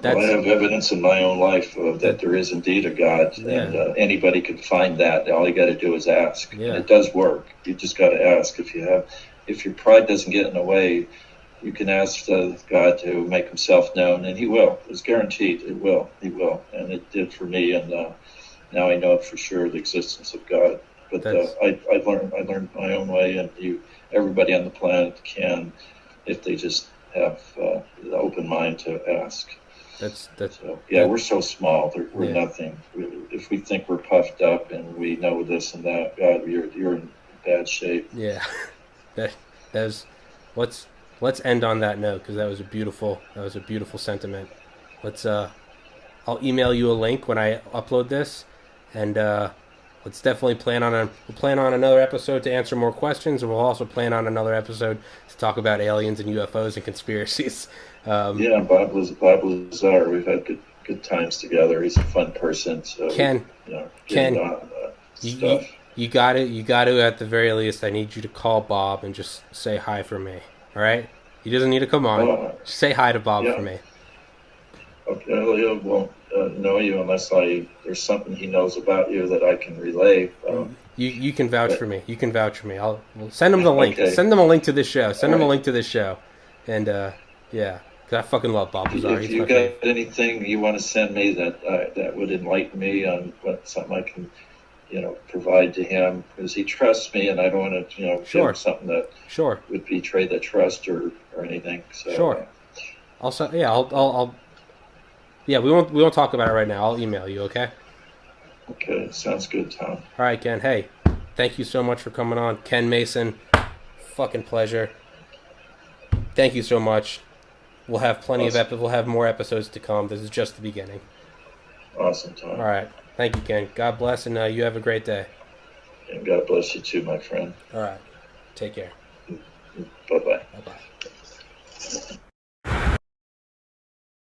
I have evidence in my own life that there is indeed a God, and anybody can find that. All you got to do is ask.
Yeah.
And it does work. You just got to ask. If your pride doesn't get in the way, you can ask God to make himself known, and he will. It's guaranteed. It will. He will. And it did for me. And now I know for sure the existence of God. But I learned my own way, and everybody on the planet can, if they just have the open mind to ask. We're so small. We're nothing. If we think we're puffed up and we know this and that, God, you're in bad shape.
Yeah, let's end on that note, because that was a beautiful sentiment. I'll email you a link when I upload this, and let's definitely plan on another episode to answer more questions, and we'll also plan on another episode to talk about aliens and UFOs and conspiracies.
Bob Lazar. We've had good times together. He's a fun person. So
Ken, you got to at the very least. I need you to call Bob and just say hi for me. All right? He doesn't need to come on. Just say hi to Bob for me.
Okay, well, he won't know you unless there's something he knows about you that I can relay.
You can vouch for me. You can vouch for me. We'll send him the link. Okay. Send them a link to this show. Send them a link to this show. And because I fucking love Bob Lazar.
If you got anything you want to send me that would enlighten me on something I can, provide to him, because he trusts me, and I don't want to, give him something that would betray that trust or anything. So,
sure. Also, I'll. Yeah, we won't talk about it right now. I'll email you, okay?
Okay, sounds good, Tom.
All right, Ken. Hey, thank you so much for coming on. Ken Mason, fucking pleasure. Thank you so much. We'll have we'll have more episodes to come. This is just the beginning.
Awesome, Tom.
All right. Thank you, Ken. God bless, and you have a great day.
And God bless you too, my friend.
All right. Take care.
Bye-bye.
Bye-bye.